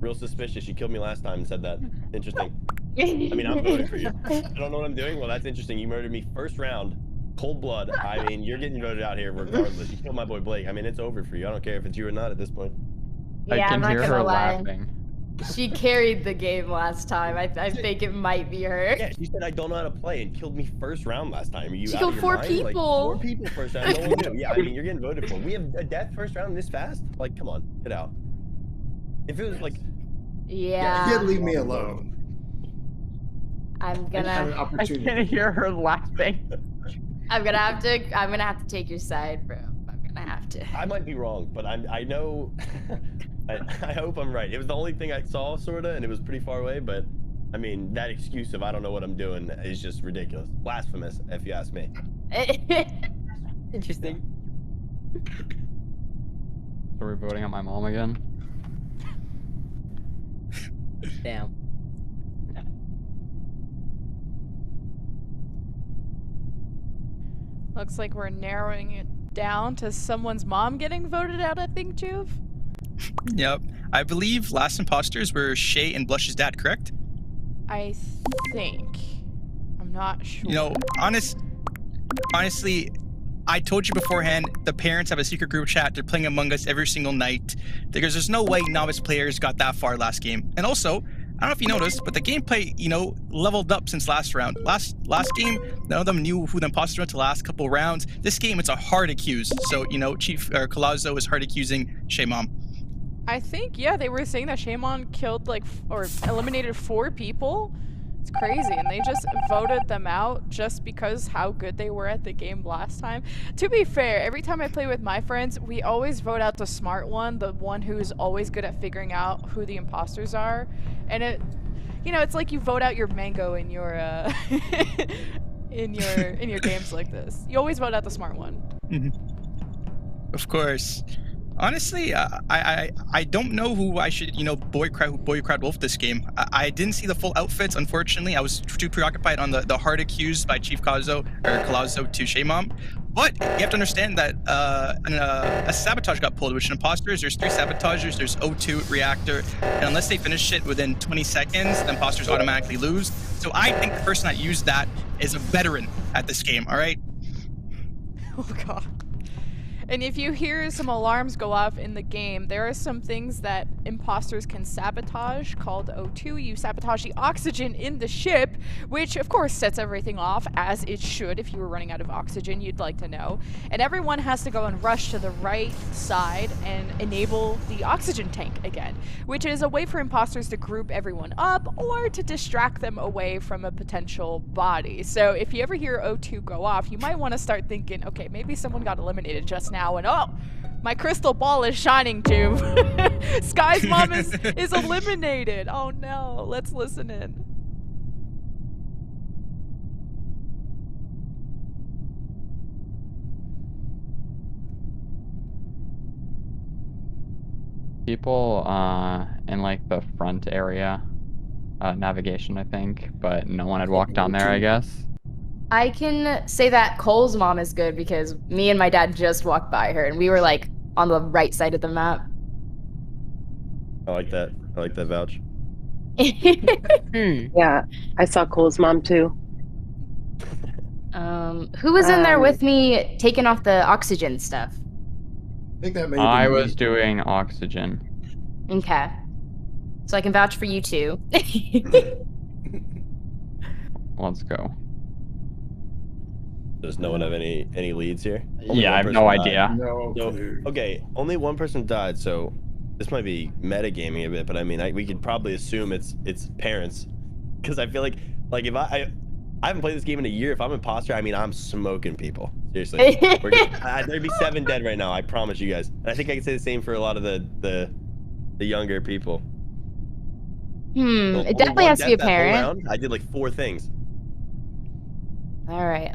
Speaker 6: real suspicious. You killed me last time and said that. Interesting. I mean, I'm voting for you. I don't know what I'm doing. Well, that's interesting. You murdered me first round, cold blood. I mean, you're getting voted out here regardless. You killed my boy Blake. I mean, it's over for you. I don't care if it's you or not at this point.
Speaker 3: I
Speaker 4: Yeah, I'm
Speaker 3: can
Speaker 4: not
Speaker 3: hear
Speaker 4: gonna
Speaker 3: her
Speaker 4: lie.
Speaker 3: laughing.
Speaker 4: She carried the game last time. I think it might be her.
Speaker 6: Yeah, she said I don't know how to play and killed me first round last time. Are you
Speaker 4: She
Speaker 6: out
Speaker 4: killed
Speaker 6: of your
Speaker 4: 4
Speaker 6: mind?
Speaker 4: people.
Speaker 6: Like, 4 people first round. No one knew. Yeah, I mean, you're getting voted for. We have a death first round this fast? Like, come on, get out. If it was like,
Speaker 4: Yeah.
Speaker 9: You did leave me alone.
Speaker 4: I'm
Speaker 9: I had an
Speaker 4: gonna
Speaker 3: I
Speaker 9: opportunity.
Speaker 3: can hear her laughing.
Speaker 4: I'm gonna have to take your side, bro. I'm gonna have to.
Speaker 6: I might be wrong, but I know. I hope I'm right. It was the only thing I saw, sorta, and it was pretty far away. But I mean, that excuse of I don't know what I'm doing is just ridiculous, blasphemous, if you ask me.
Speaker 7: Interesting.
Speaker 3: So we're voting on my mom again?
Speaker 7: Damn.
Speaker 1: Looks like we're narrowing it down to someone's mom getting voted out, I think, Juve?
Speaker 2: Yep. I believe last imposters were Shay and Blush's dad, correct?
Speaker 1: I think. I'm not sure.
Speaker 2: You know, honestly, I told you beforehand, the parents have a secret group chat. They're playing Among Us every single night. Because there's no way novice players got that far last game. And also, I don't know if you noticed, but the gameplay, you know, leveled up since last round. Last game, none of them knew who the imposters were until the last couple rounds. This game, it's a hard accuse. So, you know, Colazzo is hard accusing Shay Mom.
Speaker 1: I think, yeah, they were saying that Shaymon killed, like, or eliminated 4 people. It's crazy, and they just voted them out just because how good they were at the game last time. To be fair, every time I play with my friends, we always vote out the smart one, the one who's always good at figuring out who the imposters are. And it, you know, it's like you vote out your mango in your, in your games like this. You always vote out the smart one.
Speaker 2: Mm-hmm. Of course. Honestly, I don't know who I should, you know, boycott wolf this game. I didn't see the full outfits, unfortunately. I was too preoccupied on the hard accused by Chief Colazzo to Shay Mom. But you have to understand that a sabotage got pulled, which in imposters, there's 3 sabotagers, there's O2, reactor, and unless they finish it within 20 seconds, the imposters automatically lose. So I think the person that used that is a veteran at this game, all right?
Speaker 1: Oh, God. And if you hear some alarms go off in the game, there are some things that imposters can sabotage called O2. You sabotage the oxygen in the ship, which of course sets everything off, as it should. If you were running out of oxygen, you'd like to know. And everyone has to go and rush to the right side and enable the oxygen tank again, which is a way for imposters to group everyone up or to distract them away from a potential body. So if you ever hear O2 go off, you might want to start thinking, okay, maybe someone got eliminated just now. And oh, my crystal ball is shining too. Sky's mom is eliminated. Oh no, let's listen in.
Speaker 3: People in like the front area, navigation, I think, but no one had walked down there, I guess.
Speaker 4: I can say that Cole's mom is good because me and my dad just walked by her and we were like on the right side of the map.
Speaker 6: I like that. I like that vouch.
Speaker 9: Yeah, I saw Cole's mom too.
Speaker 4: Who was in there with me taking off the oxygen stuff?
Speaker 10: I think that may
Speaker 3: I was doing oxygen.
Speaker 4: Okay. So I can vouch for you too.
Speaker 3: Let's go.
Speaker 6: Does no one have any leads here?
Speaker 3: Yeah, I have no idea.
Speaker 10: No
Speaker 6: So,
Speaker 10: clue.
Speaker 6: okay, only one person died, so this might be metagaming a bit, but I mean, we could probably assume it's parents, because I feel like if I haven't played this game in a year. If I'm imposter, I mean, I'm smoking people. Seriously, there'd be 7 dead right now. I promise you guys. And I think I can say the same for a lot of the younger people.
Speaker 4: It definitely has to be a parent.
Speaker 6: I did like 4 things.
Speaker 4: All right.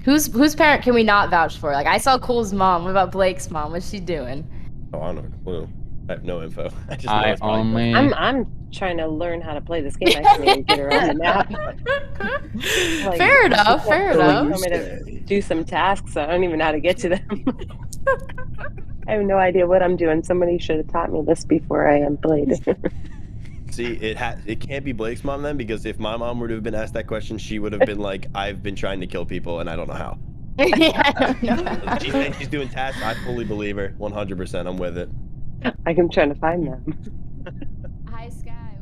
Speaker 4: Whose parent can we not vouch for? Like, I saw Cole's mom. What about Blake's mom? What's she doing?
Speaker 6: Oh, I don't have a clue. I have no info. I just know it's
Speaker 3: only.
Speaker 9: I'm trying to learn how to play this game. I can't even get around the map. Like,
Speaker 4: Fair enough. Fair enough.
Speaker 9: You want me to do some tasks? I don't even know how to get to them. I have no idea what I'm doing. Somebody should have taught me this before I played.
Speaker 6: See, it can't be Blake's mom then, because if my mom were to have been asked that question, she would have been like, I've been trying to kill people and I don't know how.
Speaker 4: Yeah, I don't know.
Speaker 6: She's saying she's doing tasks. I fully believe her. 100%. I'm with it.
Speaker 9: I'm trying to find them.
Speaker 4: Hi, Sky.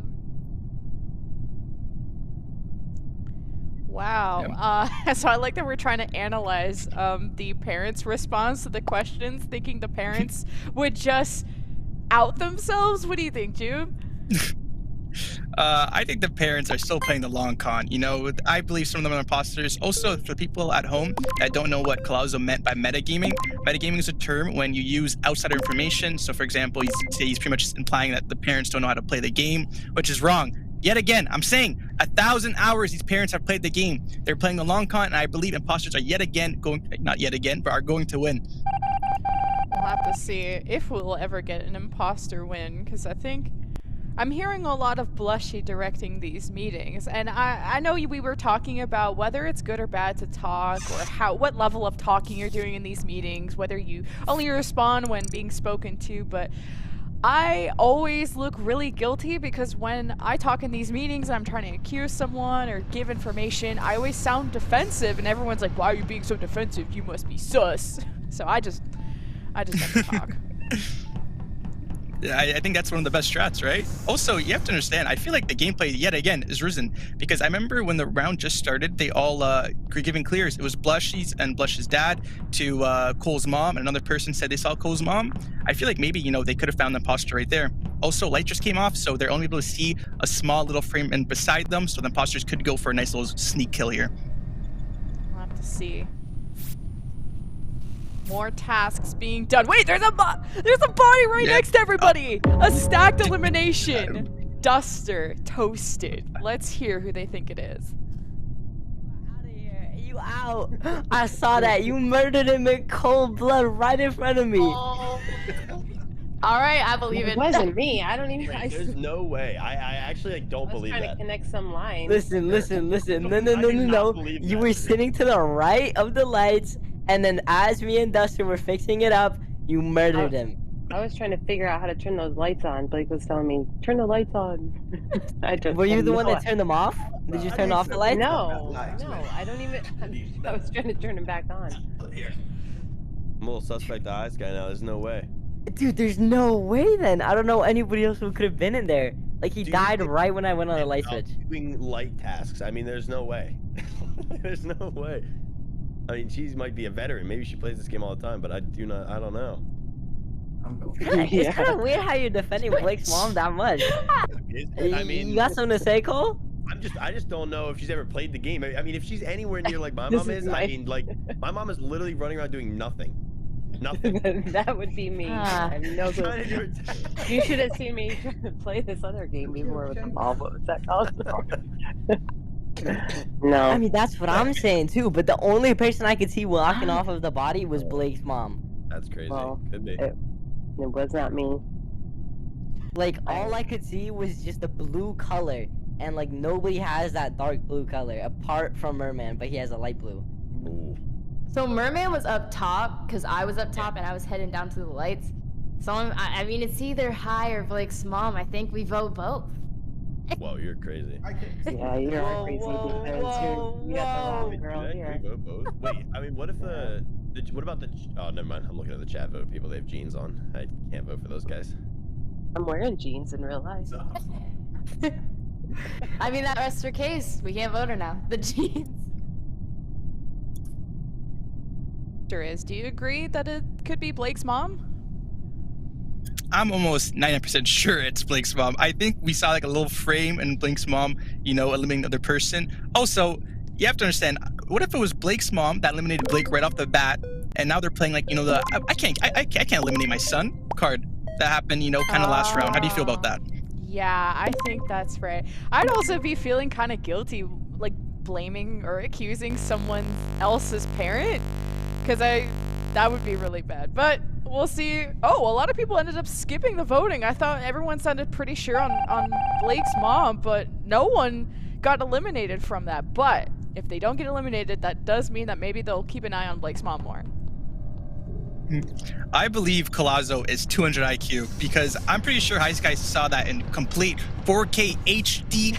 Speaker 1: Wow. So I like that we're trying to analyze the parents' response to the questions, thinking the parents would just out themselves. What do you think, Jude?
Speaker 2: I think the parents are still playing the long con. You know, I believe some of them are imposters. Also, for people at home that don't know what Colazzo meant by metagaming, metagaming is a term when you use outsider information. So, for example, he's pretty much implying that the parents don't know how to play the game, which is wrong. Yet again, I'm saying 1,000 hours these parents have played the game. They're playing the long con, and I believe imposters are yet again not yet again, but are going to win.
Speaker 1: We'll have to see if we'll ever get an imposter win, because I think I'm hearing a lot of Blushy directing these meetings, and I know we were talking about whether it's good or bad to talk, or what level of talking you're doing in these meetings, whether you only respond when being spoken to, but I always look really guilty because when I talk in these meetings, I'm trying to accuse someone or give information, I always sound defensive, and everyone's like, "Why are you being so defensive? You must be sus." So I just never talk.
Speaker 2: I think that's one of the best strats, right? Also, you have to understand, I feel like the gameplay, yet again, is risen. Because I remember when the round just started, they all were giving clears. It was Blushy's and Blush's dad to Cole's mom, and another person said they saw Cole's mom. I feel like maybe, they could have found the imposter right there. Also, light just came off, so they're only able to see a small little frame in beside them, so the imposters could go for a nice little sneak kill here.
Speaker 1: We'll have to see. More tasks being done. Wait, there's a body right next to everybody. A stacked elimination. Duster toasted. Let's hear who they think it is.
Speaker 7: Out of here. You out. I saw that. You murdered him in cold blood right in front of me.
Speaker 4: Oh. All right, I believe it.
Speaker 9: It wasn't me. I don't even.
Speaker 6: Wait, there's no way. I actually don't believe
Speaker 9: trying
Speaker 6: that.
Speaker 9: to connect some lines.
Speaker 7: Listen.
Speaker 6: I do not believe
Speaker 7: You
Speaker 6: that.
Speaker 7: were sitting to the right of the lights, and then as me and Dustin were fixing it up, you murdered him.
Speaker 9: I was trying to figure out how to turn those lights on. Blake was telling me, turn the lights on.
Speaker 7: Were you the one that turned them off? Did you turn off the lights?
Speaker 9: No, I don't even. I was trying to turn them back on.
Speaker 6: I'm a little suspect, the eyes guy now. There's no way.
Speaker 7: Dude, there's no way then. I don't know anybody else who could have been in there. Like, he died right when I went on the light switch.
Speaker 6: Doing light tasks. I mean, there's no way. There's no way. I mean, she might be a veteran. Maybe she plays this game all the time, but I don't know.
Speaker 7: It's kind of weird how you're defending Blake's mom that much.
Speaker 6: I mean,
Speaker 7: you got something to say, Cole?
Speaker 6: I just don't know if she's ever played the game. I mean, if she's anywhere near like my mom is, I mean, like, my mom is literally running around doing nothing. Nothing.
Speaker 9: That would be me. I have no clue. You should have seen me trying to play this other game before with the mom. What was that called? No.
Speaker 7: I mean, that's what I'm saying too, but the only person I could see walking off of the body was Blake's mom.
Speaker 6: That's crazy.
Speaker 9: Well,
Speaker 6: Could be.
Speaker 9: It was not me.
Speaker 7: Like, all I could see was just the blue color, and like, nobody has that dark blue color, apart from Merman, but he has a light blue.
Speaker 6: Ooh.
Speaker 4: So Merman was up top, because I was up top and I was heading down to the lights. So I mean, it's either High or Blake's mom. I think we vote both.
Speaker 6: Whoa, you're crazy.
Speaker 9: Yeah, you are crazy because you got the wrong girl here.
Speaker 6: Wait, I mean, what if what about the? Oh, never mind. I'm looking at the chat vote people. They have jeans on. I can't vote for those guys.
Speaker 9: I'm wearing jeans in real life.
Speaker 4: I mean, that rests her case. We can't vote her now. The jeans.
Speaker 1: Do you agree that it could be Blake's mom?
Speaker 2: I'm almost 90% sure it's Blake's mom. I think we saw like a little frame and Blake's mom, eliminating the other person. Also, you have to understand, what if it was Blake's mom that eliminated Blake right off the bat, and now they're playing like, I can't eliminate my son card that happened, kind of last round. How do you feel about that?
Speaker 1: Yeah, I think that's right. I'd also be feeling kind of guilty, like blaming or accusing someone else's parent, because that would be really bad. But we'll see. Oh, a lot of people ended up skipping the voting. I thought everyone sounded pretty sure on Blake's mom, but no one got eliminated from that. But if they don't get eliminated, that does mean that maybe they'll keep an eye on Blake's mom more.
Speaker 2: I believe Collazo is 200 IQ because I'm pretty sure Heist Guy saw that in complete 4K HD,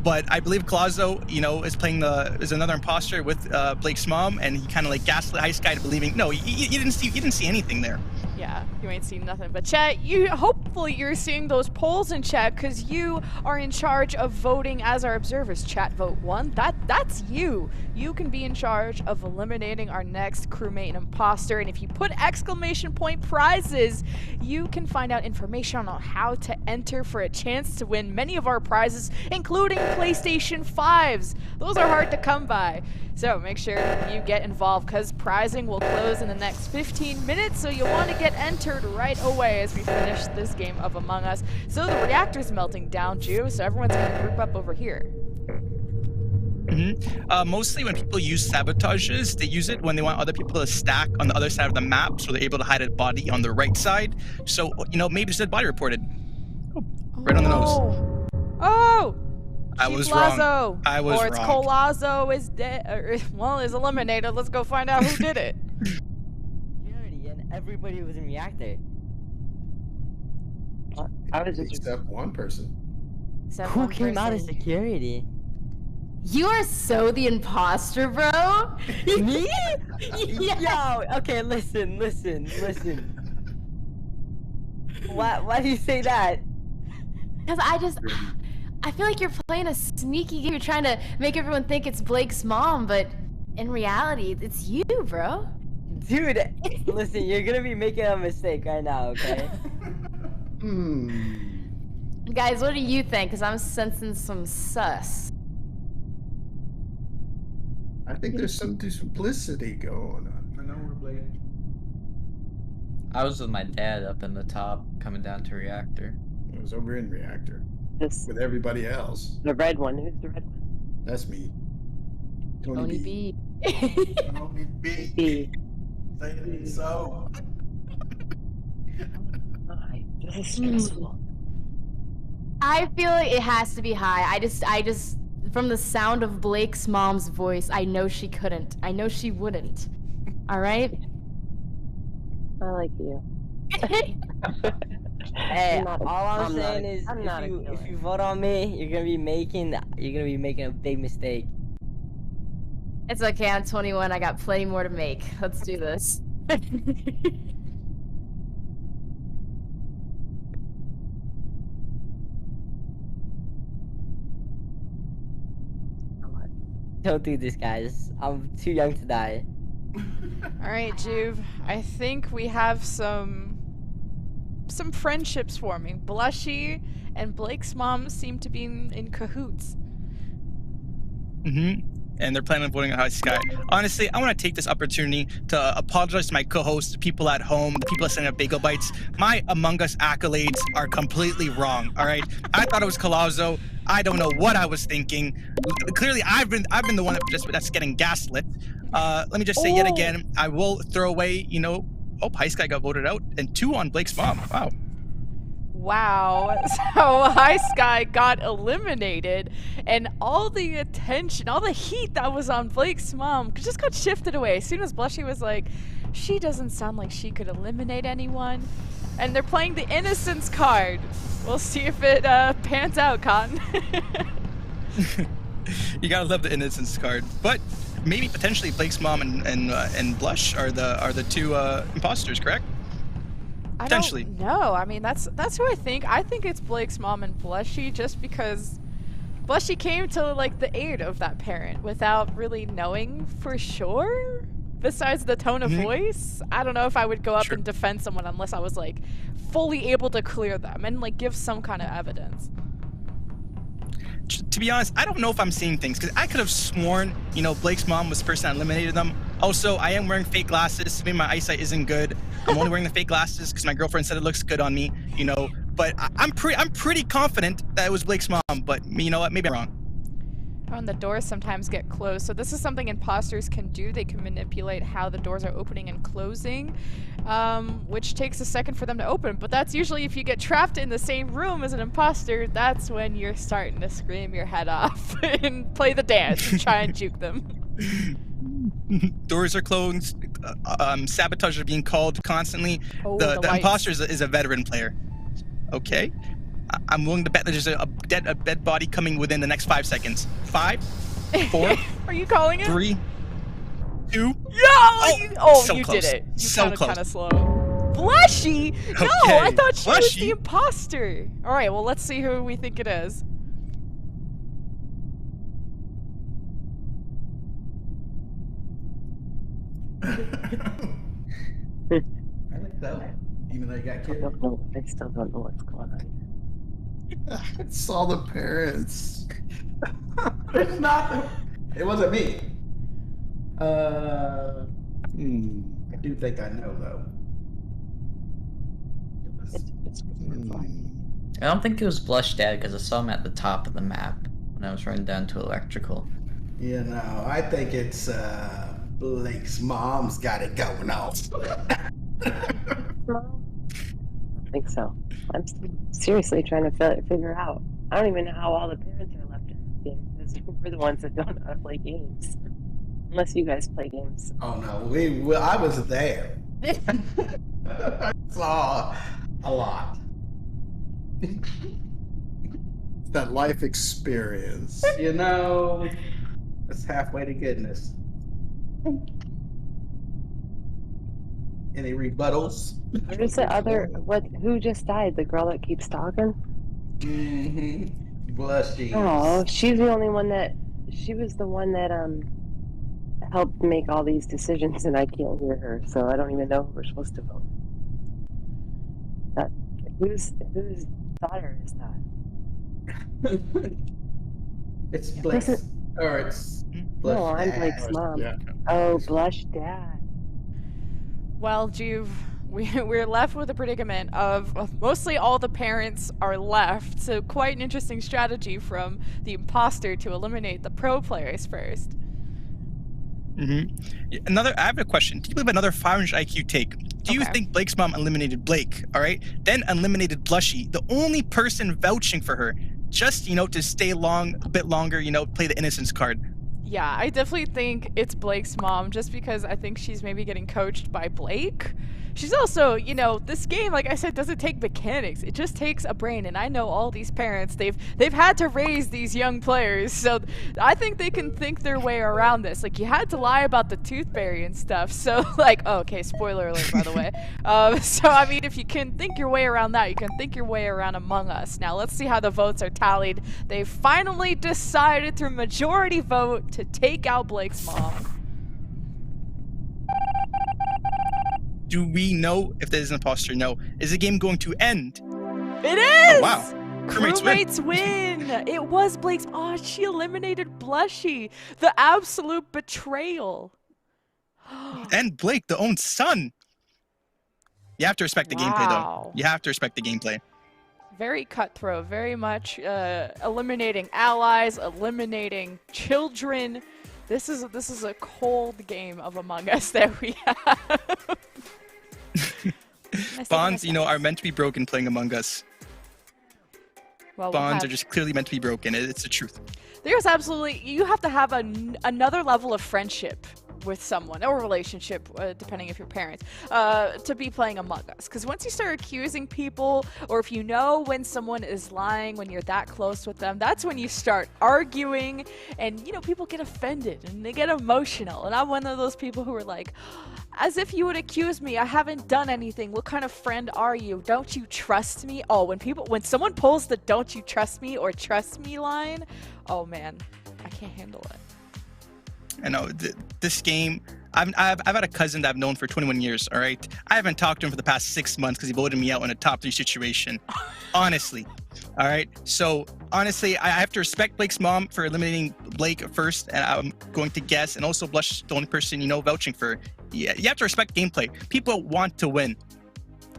Speaker 2: but I believe Collazo, is playing is another imposter with Blake's mom, and he kind of like gaslit Heist Guy to believing, no, you didn't see anything there.
Speaker 1: Yeah, you ain't seen nothing. But chat, hopefully you're seeing those polls in chat because you are in charge of voting as our observers. Chat vote 1. That's you. You can be in charge of eliminating our next crewmate and imposter. And if you put exclamation point prizes, you can find out information on how to enter for a chance to win many of our prizes, including PlayStation 5s. Those are hard to come by. So make sure you get involved because prizing will close in the next 15 minutes, so you'll want to get entered right away as we finish this game of Among Us. So the reactor's melting down, Jew, so everyone's going to group up over here.
Speaker 2: Mostly when people use sabotages, they use it when they want other people to stack on the other side of the map, so they're able to hide a body on the right side. So, maybe just a body reported.
Speaker 1: Oh,
Speaker 2: Right on the nose.
Speaker 1: Oh!
Speaker 2: I
Speaker 1: Chief
Speaker 2: was
Speaker 1: Lazo.
Speaker 2: wrong. I was
Speaker 1: Or it's
Speaker 2: wrong.
Speaker 1: Colazo is dead. Well, is eliminated. Let's go find out who did it.
Speaker 7: Security and everybody was in reactor.
Speaker 9: I was just.
Speaker 10: Except one person.
Speaker 4: Except
Speaker 7: Who
Speaker 4: one
Speaker 7: came out of
Speaker 4: person.
Speaker 7: security?
Speaker 4: You are so the imposter, bro.
Speaker 7: Me?
Speaker 4: Yeah.
Speaker 7: Yo, okay, listen. Why do you say that?
Speaker 4: Because I feel like you're playing a sneaky game. You're trying to make everyone think it's Blake's mom, but in reality, it's you, bro.
Speaker 7: Dude, listen, you're gonna be making a mistake right now, okay?
Speaker 4: Guys, what do you think? Because I'm sensing some sus.
Speaker 10: I think there's some duplicity going on. I know we're playing.
Speaker 8: I was with my dad up in the top, coming down to reactor.
Speaker 10: It was over in reactor
Speaker 9: This,
Speaker 10: with everybody else.
Speaker 9: the red one. Who's the red one?
Speaker 10: That's me. Tony
Speaker 4: Tony
Speaker 10: B.
Speaker 4: B.
Speaker 10: Tony B.
Speaker 9: B.
Speaker 10: Say it so.
Speaker 9: Hi. This is stressful.
Speaker 4: I feel like it has to be high. I just, from the sound of Blake's mom's voice, I know she couldn't. I know she wouldn't. All right?
Speaker 9: I like you.
Speaker 7: Hey,
Speaker 9: I'm not a-
Speaker 7: all I'm
Speaker 9: I'm not
Speaker 7: saying
Speaker 9: a-
Speaker 7: is,
Speaker 9: I'm not a
Speaker 7: if
Speaker 9: killer.
Speaker 7: you vote on me, you're gonna be making a big mistake.
Speaker 4: It's okay, I'm 21. I got plenty more to make. Let's do this.
Speaker 7: Don't do this, guys. I'm too young to die.
Speaker 1: All right, Juve. I think we have some friendships forming. Blushy and Blake's mom seem to be in cahoots.
Speaker 2: And they're planning on voting on High Sky. Honestly, I want to take this opportunity to apologize to my co-hosts, the people at home, the people that send out Bagel Bites. My Among Us accolades are completely wrong. All right, I thought it was Colazo. I don't know what I was thinking. Clearly, I've been the one that's getting gaslit. Let me just say yet again, I will throw away. Oh, High Sky got voted out, and 2 on Blake's mom. Wow.
Speaker 1: Wow. So High Sky got eliminated, and all the attention, all the heat that was on Blake's mom just got shifted away. As soon as Blushy was like, she doesn't sound like she could eliminate anyone. And they're playing the innocence card. We'll see if it pans out, Cotton.
Speaker 2: You gotta love the innocence card, but maybe potentially Blake's mom and Blush are the 2 imposters, correct? Potentially.
Speaker 1: I don't know. I mean, that's who I think. I think it's Blake's mom and Blushy, just because Blushy came to like the aid of that parent without really knowing for sure. Besides the tone of voice, I don't know if I would go up and defend someone unless I was like fully able to clear them and like give some kind of evidence.
Speaker 2: To be honest, I don't know if I'm seeing things, because I could have sworn, Blake's mom was the person that eliminated them. Also, I am wearing fake glasses, so maybe my eyesight isn't good. I'm only wearing the fake glasses because my girlfriend said it looks good on me, But I'm pretty confident that it was Blake's mom, but you know what? Maybe I'm wrong.
Speaker 1: Oh, and the doors sometimes get closed. So this is something imposters can do. They can manipulate how the doors are opening and closing, which takes a second for them to open. But that's usually if you get trapped in the same room as an imposter, that's when you're starting to scream your head off and play the dance and try and juke them.
Speaker 2: Doors are closed. Sabotage are being called constantly.
Speaker 1: Oh,
Speaker 2: the
Speaker 1: lights.
Speaker 2: imposter is a veteran player. Okay. I'm willing to bet that there's a dead body coming within the next 5 seconds. 5, 4,
Speaker 1: Are you calling it?
Speaker 2: 3, 2.
Speaker 1: You
Speaker 2: So close.
Speaker 1: did it. You
Speaker 2: So
Speaker 1: sounded
Speaker 2: close.
Speaker 1: kind of slow. Blushy! No,
Speaker 2: Okay,
Speaker 1: I thought she was
Speaker 2: Blushy.
Speaker 1: the imposter. All right, well, let's see who we think it is.
Speaker 10: I like that one. Even though you got
Speaker 9: I
Speaker 10: killed.
Speaker 9: don't know. I still don't know what's going on.
Speaker 10: It's all the parents. It's not. It wasn't me. I do think I know though. It was.
Speaker 8: I don't think it was Blush Dad because I saw him at the top of the map when I was running down to electrical.
Speaker 10: You know, I think it's Blake's mom's got it going on.
Speaker 9: think so. I'm seriously trying to figure out. I don't even know how all the parents are left in the game because we're the ones that don't know how to play games. Unless you guys play games.
Speaker 10: Oh no, I was there. I saw a lot. That life experience, you know, it's halfway to goodness. Any rebuttals?
Speaker 9: Where's the other? Who just died? The girl that keeps talking?
Speaker 10: Mm-hmm. Blushy.
Speaker 9: Oh, she's the only one that. She was the one that helped make all these decisions, and I can't hear her, so I don't even know who we're supposed to vote. Whose daughter is that?
Speaker 10: It's Blake's. Or it's Blush.
Speaker 9: No, I'm Blake's mom.
Speaker 10: Yeah.
Speaker 9: Oh, Blush Dad.
Speaker 1: Well, Juve, we're left with a predicament of mostly all the parents are left, so quite an interesting strategy from the imposter to eliminate the pro players first.
Speaker 2: I have a question. Do you believe another 500 IQ take? Do you think Blake's mom eliminated Blake, all right? Then eliminated Blushy, the only person vouching for her, just, to stay a bit longer, play the innocence card.
Speaker 1: Yeah, I definitely think it's Blake's mom, just because I think she's maybe getting coached by Blake. She's also, this game, like I said, doesn't take mechanics. It just takes a brain, and I know all these parents, they've had to raise these young players, so I think they can think their way around this. Like, you had to lie about the tooth fairy and stuff, so, okay, spoiler alert, by the way. So, I mean, if you can think your way around that, you can think your way around Among Us. Now, let's see how the votes are tallied. They finally decided through majority vote to take out Blake's mom.
Speaker 2: Do we know if there's an imposter? No. Is the game going to end?
Speaker 1: It is!
Speaker 2: Oh, wow.
Speaker 1: Crewmates win! It was Blake's. Oh, she eliminated Blushy. The absolute betrayal.
Speaker 2: And Blake, the own son. You have to respect the gameplay, though. You have to respect the gameplay.
Speaker 1: Very cutthroat, very much eliminating allies, eliminating children. This is a cold game of Among Us that we have.
Speaker 2: Bonds, are meant to be broken playing Among Us.
Speaker 1: Well,
Speaker 2: Bonds are just clearly meant to be broken. It's the truth.
Speaker 1: There's absolutely, you have to have another level of friendship with someone, or relationship, depending if you're parents, to be playing Among Us. Because once you start accusing people, or if you know when someone is lying, when you're that close with them, that's when you start arguing, and people get offended and they get emotional. And I'm one of those people who are like, as if you would accuse me, I haven't done anything. What kind of friend are you? Don't you trust me? Oh, when someone pulls the "don't you trust me" or "trust me" line, oh man, I can't handle it.
Speaker 2: I know this game. I've had a cousin that I've known for 21 years. All right, I haven't talked to him for the past 6 months because he voted me out in a top 3 situation. Honestly, all right. So honestly, I have to respect Blake's mom for eliminating Blake first, and I'm going to guess, and also Blush, the only person vouching for her. Yeah, you have to respect gameplay. People want to win.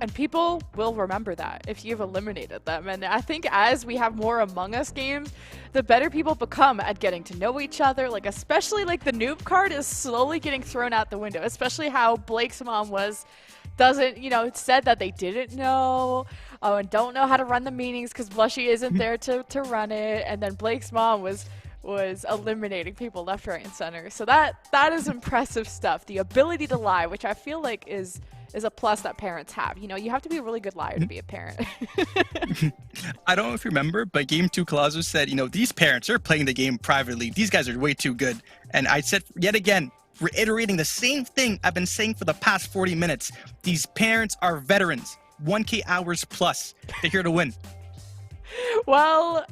Speaker 1: And people will remember that if you've eliminated them. And I think as we have more Among Us games, the better people become at getting to know each other. Like, especially like the noob card is slowly getting thrown out the window, especially how Blake's mom it said that they didn't know and don't know how to run the meetings because Blushy isn't there to run it. And then Blake's mom was eliminating people left, right, and center. So that is impressive stuff. The ability to lie, which I feel like is a plus that parents have. You have to be a really good liar to be a parent.
Speaker 2: I don't know if you remember, but Game 2 Colazo said, these parents are playing the game privately. These guys are way too good. And I said, yet again, reiterating the same thing I've been saying for the past 40 minutes. These parents are veterans. 1K hours plus. They're here to win.
Speaker 1: Well,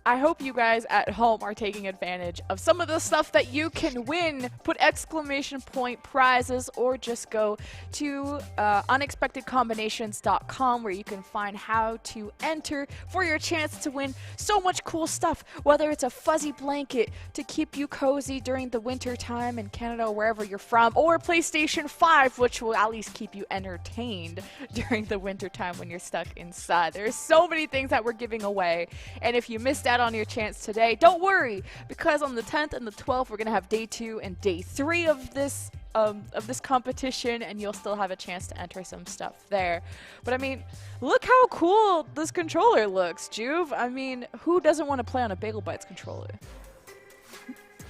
Speaker 1: I hope you guys at home are taking advantage of some of the stuff that you can win. Put exclamation point prizes, or just go to unexpectedcombinations.com where you can find how to enter for your chance to win so much cool stuff, whether it's a fuzzy blanket to keep you cozy during the winter time in Canada or wherever you're from, or PlayStation 5, which will at least keep you entertained during the winter time when you're stuck inside. There's so many things that we're giving away, and if you missed out on your chance today, don't worry, because on the 10th and the 12th we're gonna have day 2 and day 3 of this of this competition, and you'll still have a chance to enter some stuff there. But I mean, look how cool this controller looks, Juve. I mean, who doesn't want to play on a Bagel Bites controller?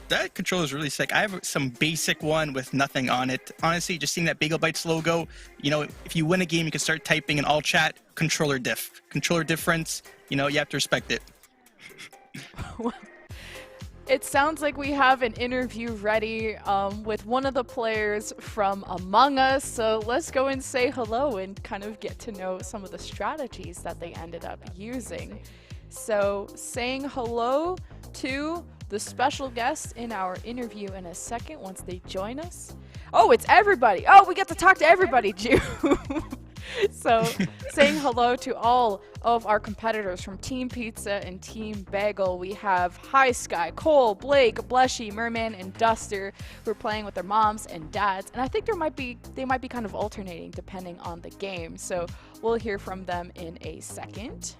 Speaker 2: That controller is really sick. I have some basic one with nothing on it. Honestly, just seeing that Bagel Bites logo, you know, if you win a game, you can start typing in all chat, controller difference. You know, you have to respect it.
Speaker 1: It sounds like we have an interview ready with one of the players from Among Us. So let's go and say hello and kind of get to know some of the strategies that they ended up using. So saying hello to the special guest in our interview in a second once they join us. Oh, it's everybody. Oh, we get to talk to everybody, Juve. So saying hello to all of our competitors from Team Pizza and Team Bagel. We have High Sky, Cole, Blake, Blushy, Merman, and Duster who are playing with their moms and dads. And I think they might be kind of alternating depending on the game. So we'll hear from them in a second.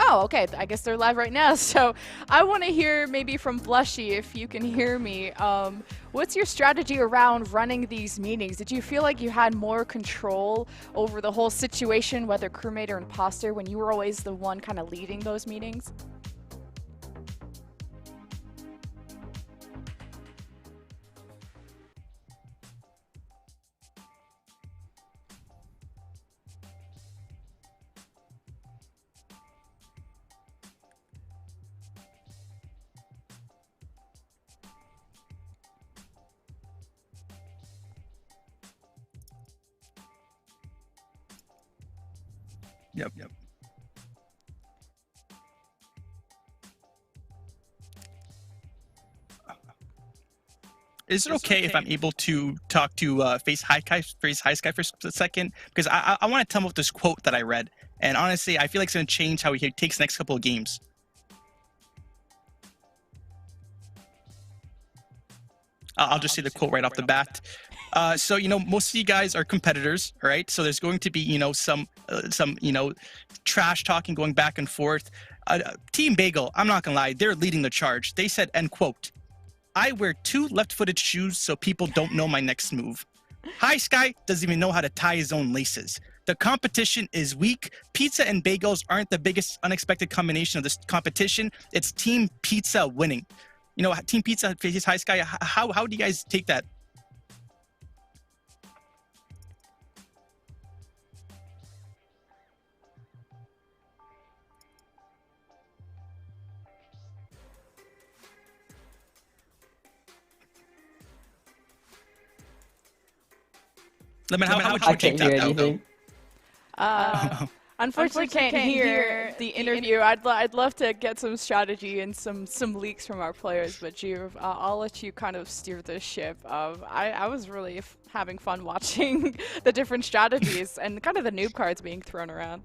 Speaker 1: Oh, okay. I guess they're live right now. So I want to hear maybe from Blushy, if you can hear me. What's your strategy around running these meetings? Did you feel like you had more control over the whole situation, whether crewmate or imposter, when you were always the one kind of leading those meetings?
Speaker 2: Yep. Is it okay if I'm able to talk to Face High Sky for a second? Because I want to tell him about this quote that I read. And honestly, I feel like it's going to change how he takes the next couple of games. I'll just say the quote right off the bat. So, you know, most of you guys are competitors, right? So there's going to be, you know, some trash talking going back and forth. Team Bagel, I'm not going to lie, they're leading the charge. They said, end quote, I wear 2 left-footed shoes so people don't know my next move. High Sky doesn't even know how to tie his own laces. The competition is weak. Pizza and bagels aren't the biggest unexpected combination of this competition. It's Team Pizza winning. You know, Team Pizza faces High Sky. How do you guys take that? Lemon, how would you take that, though?
Speaker 1: Unfortunately, can't hear the interview. I'd love to get some strategy and some leaks from our players, but Juve, I'll let you kind of steer this ship. I was really having fun watching the different strategies and kind of the noob cards being thrown around.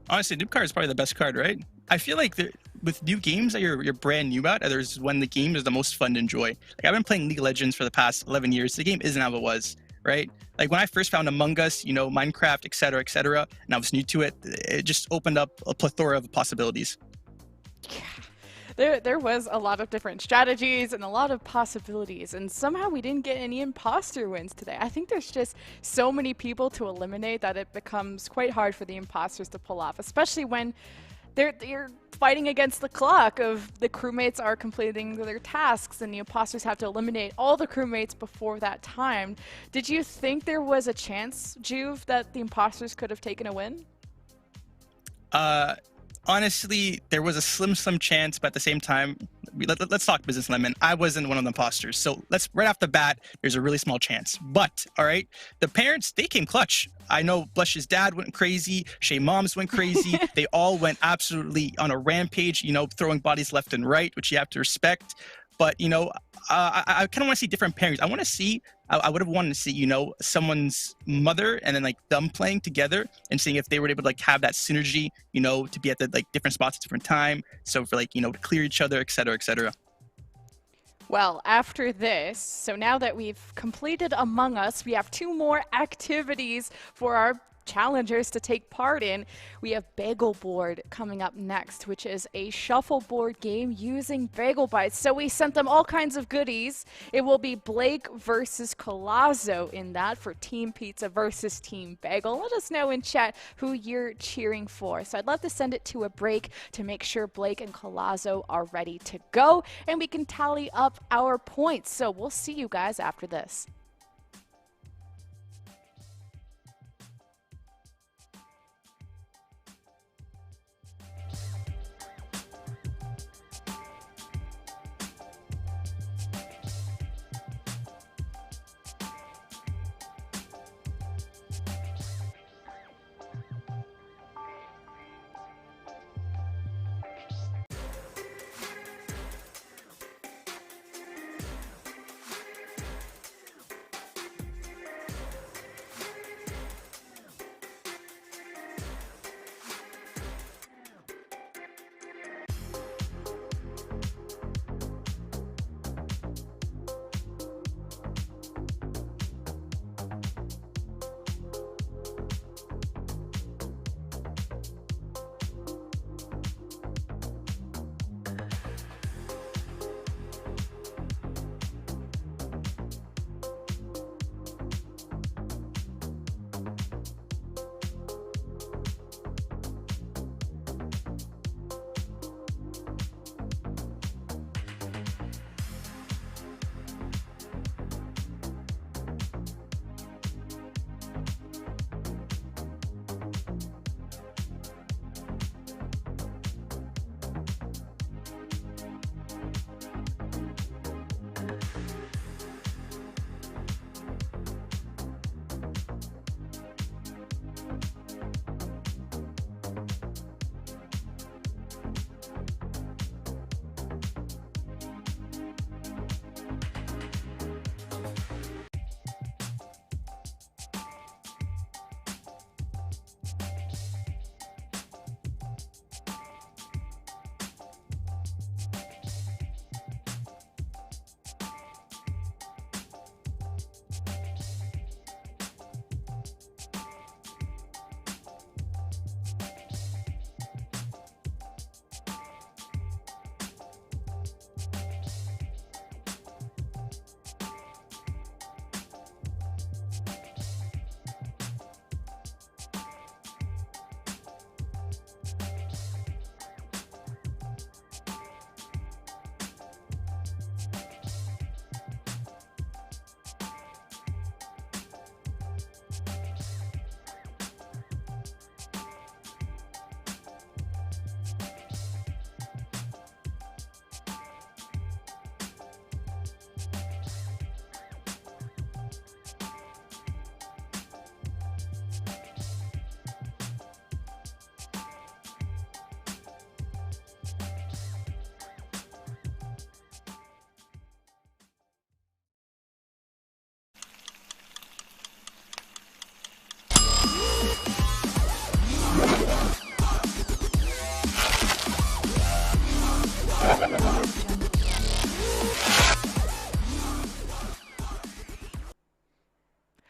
Speaker 2: Honestly, noob card is probably the best card, right? I feel like with new games that you're brand new at, there's when the game is the most fun to enjoy. Like, I've been playing League of Legends for the past 11 years. The game isn't how it was, right? Like, when I first found Among Us, you know, Minecraft, etc., and I was new to it, it just opened up a plethora of possibilities.
Speaker 1: There was a lot of different strategies and a lot of possibilities, and somehow we didn't get any imposter wins today. I think there's just so many people to eliminate that it becomes quite hard for the imposters to pull off, especially when they're fighting against the clock of the crewmates are completing their tasks and the imposters have to eliminate all the crewmates before that time. Did you think there was a chance, Juve, that the imposters could have taken a win?
Speaker 2: Honestly, there was a slim chance, but at the same time, let's talk business, Lemon. I wasn't one of the imposters, so right off the bat, there's a really small chance. But, all right, the parents, they came clutch. I know Blush's dad went crazy, Shay Mom's went crazy. They all went absolutely on a rampage, you know, throwing bodies left and right, which you have to respect. But, you know, I kind of want to see different pairings. I would have wanted to see, you know, someone's mother and then like them playing together and seeing if they were able to like have that synergy, you know, to be at the like different spots at different time. So for like, you know, to clear each other, etc., etc.
Speaker 1: Well, after this, so now that we've completed Among Us, we have 2 more activities for our challengers to take part in. We have Bagel Board coming up next, which is a shuffleboard game using bagel bites. So we sent them all kinds of goodies. It will be Blake versus Colazzo in that for Team Pizza versus Team Bagel. Let us know in chat who you're cheering for. So I'd love to send it to a break to make sure Blake and Colazzo are ready to go and we can tally up our points. So we'll see you guys after this.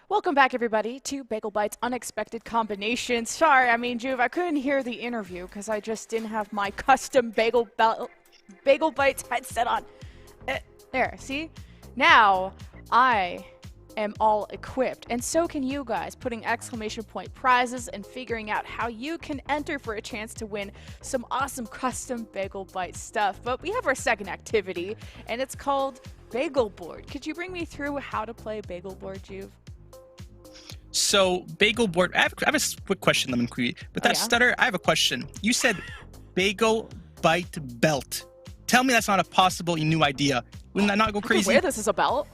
Speaker 1: Welcome back, everybody, to Bagel Bites Unexpected Combinations. Sorry, I mean, Juve, I couldn't hear the interview because I just didn't have my custom Bagel Bites headset on. There, see? Now, I am all equipped, and so can you guys, putting exclamation point prizes and figuring out how you can enter for a chance to win some awesome custom Bagel Bite stuff. But we have our second activity, and it's called Bagel Board. Could you bring me through how to play Bagel Board, Juve?
Speaker 2: So, Bagel Board, I have a quick question, Lemon Queen. With that stutter, I have a question. You said Bagel Bite Belt. Tell me that's not a possible new idea. Wouldn't that not go crazy?
Speaker 1: I could wear this as a belt.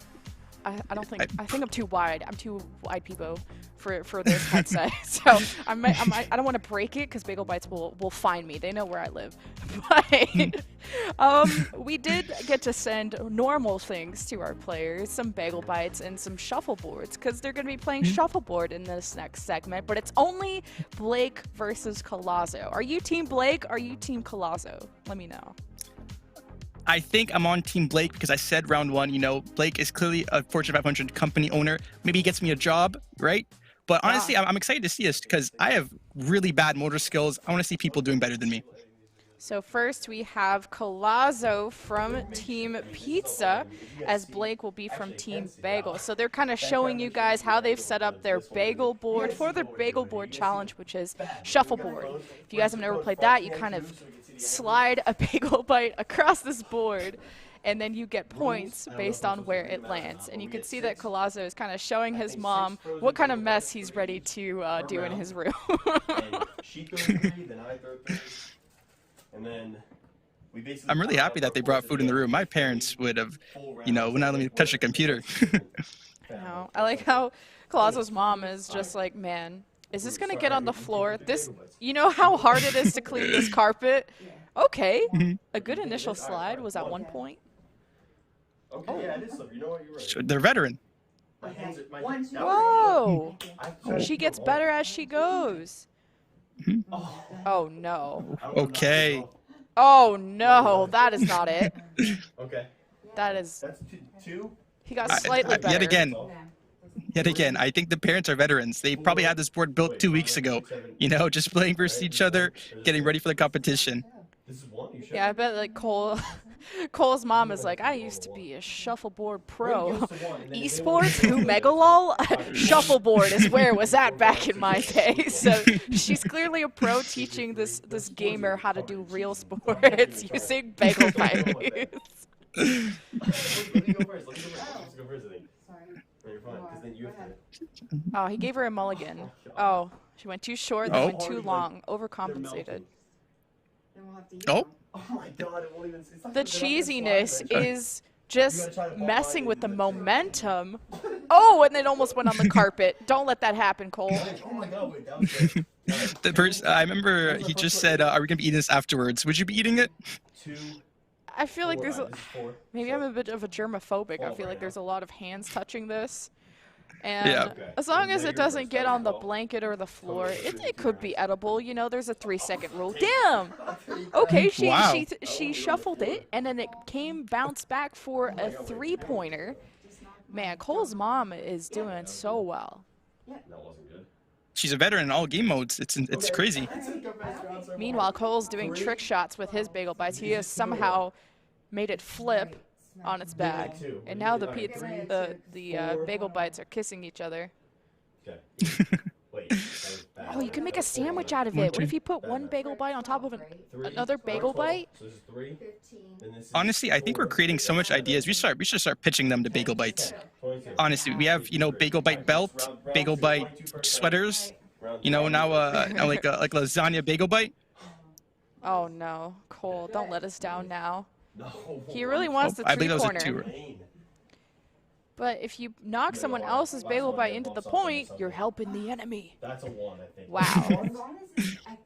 Speaker 1: I don't think. I think I'm too wide. I'm too wide, Peebo, for this headset. So I don't want to break it because Bagel Bites will find me. They know where I live. But we did get to send normal things to our players, some Bagel Bites and some shuffleboards, because they're going to be playing shuffleboard in this next segment. But it's only Blake versus Colazzo. Are you Team Blake? Are you Team Colazzo? Let me know.
Speaker 2: I think I'm on Team Blake because I said round one, you know, Blake is clearly a Fortune 500 company owner. Maybe he gets me a job, right? But honestly, I'm excited to see this because I have really bad motor skills. I want to see people doing better than me.
Speaker 1: So first we have Colazzo from Team Pizza, as Blake will be from Team Bagel. So they're kind of showing you guys how they've set up their Bagel Board for their Bagel Board challenge, which is Shuffleboard. If you guys have never played that, you kind of slide a bagel bite across this board, and then you get points based on where it lands. And you can see that Colazzo is kind of showing his mom what kind of mess he's ready to do in his room.
Speaker 2: I'm really happy that they brought food in the room. My parents would have, would not let me touch a computer.
Speaker 1: No, I like how Colazzo's mom is just like, man, is this gonna get on the floor? You know how hard it is to clean this carpet? Okay, a good initial slide was at 1 point.
Speaker 6: Okay, yeah, it is slippery. You know what? You're right.
Speaker 2: They're veteran.
Speaker 1: Whoa! She gets better as she goes. Oh no.
Speaker 2: Okay.
Speaker 1: Oh no, that is not it.
Speaker 6: Okay.
Speaker 1: That is.
Speaker 6: That's two.
Speaker 1: He got slightly better.
Speaker 2: Yet again, I think the parents are veterans. They probably had this board built 2 weeks ago. Just playing versus each other, getting ready for the competition.
Speaker 1: Yeah, I bet like Cole's mom is like, I used to be a shuffleboard pro. Esports? Who, Megalol? Shuffleboard is where it was at back in my day. So she's clearly a pro teaching this gamer how to do real sports using bagel bites. Oh, he gave her a mulligan. Oh, she went too short, then went too long. Overcompensated.
Speaker 2: Oh.
Speaker 1: The cheesiness is just messing with the momentum. Oh, and it almost went on the carpet. Don't let that happen, Cole.
Speaker 2: I remember he just said, are we going to be eating this afterwards? Would you be eating it?
Speaker 1: I feel like there's maybe I'm a bit of a germophobic. I feel like there's a lot of hands touching this. And as long as it doesn't get on the blanket or the floor, it could be edible. There's a 3-second rule. Damn! Okay, she shuffled it, and then it bounced back for a 3-pointer. Man, Cole's mom is doing so well.
Speaker 2: She's a veteran in all game modes. It's crazy.
Speaker 1: Meanwhile, Cole's doing trick shots with his bagel bites. He has somehow made it flip on its back, and now the bagel bites are kissing each other. Oh, you can make a sandwich out of it. What if you put one bagel bite on top of another bagel bite?
Speaker 2: Honestly, I think we're creating so much ideas. We should start pitching them to Bagel Bites. Honestly, we have Bagel Bite belt, Bagel Bite sweaters. Now like lasagna Bagel Bite.
Speaker 1: Oh no, Cole, don't let us down now. He really wants the 3-pointer.
Speaker 2: I believe that was a 2.
Speaker 1: But if you knock someone else's bagel bite into the point, you're helping the enemy.
Speaker 6: That's a 1, I think.
Speaker 1: Wow.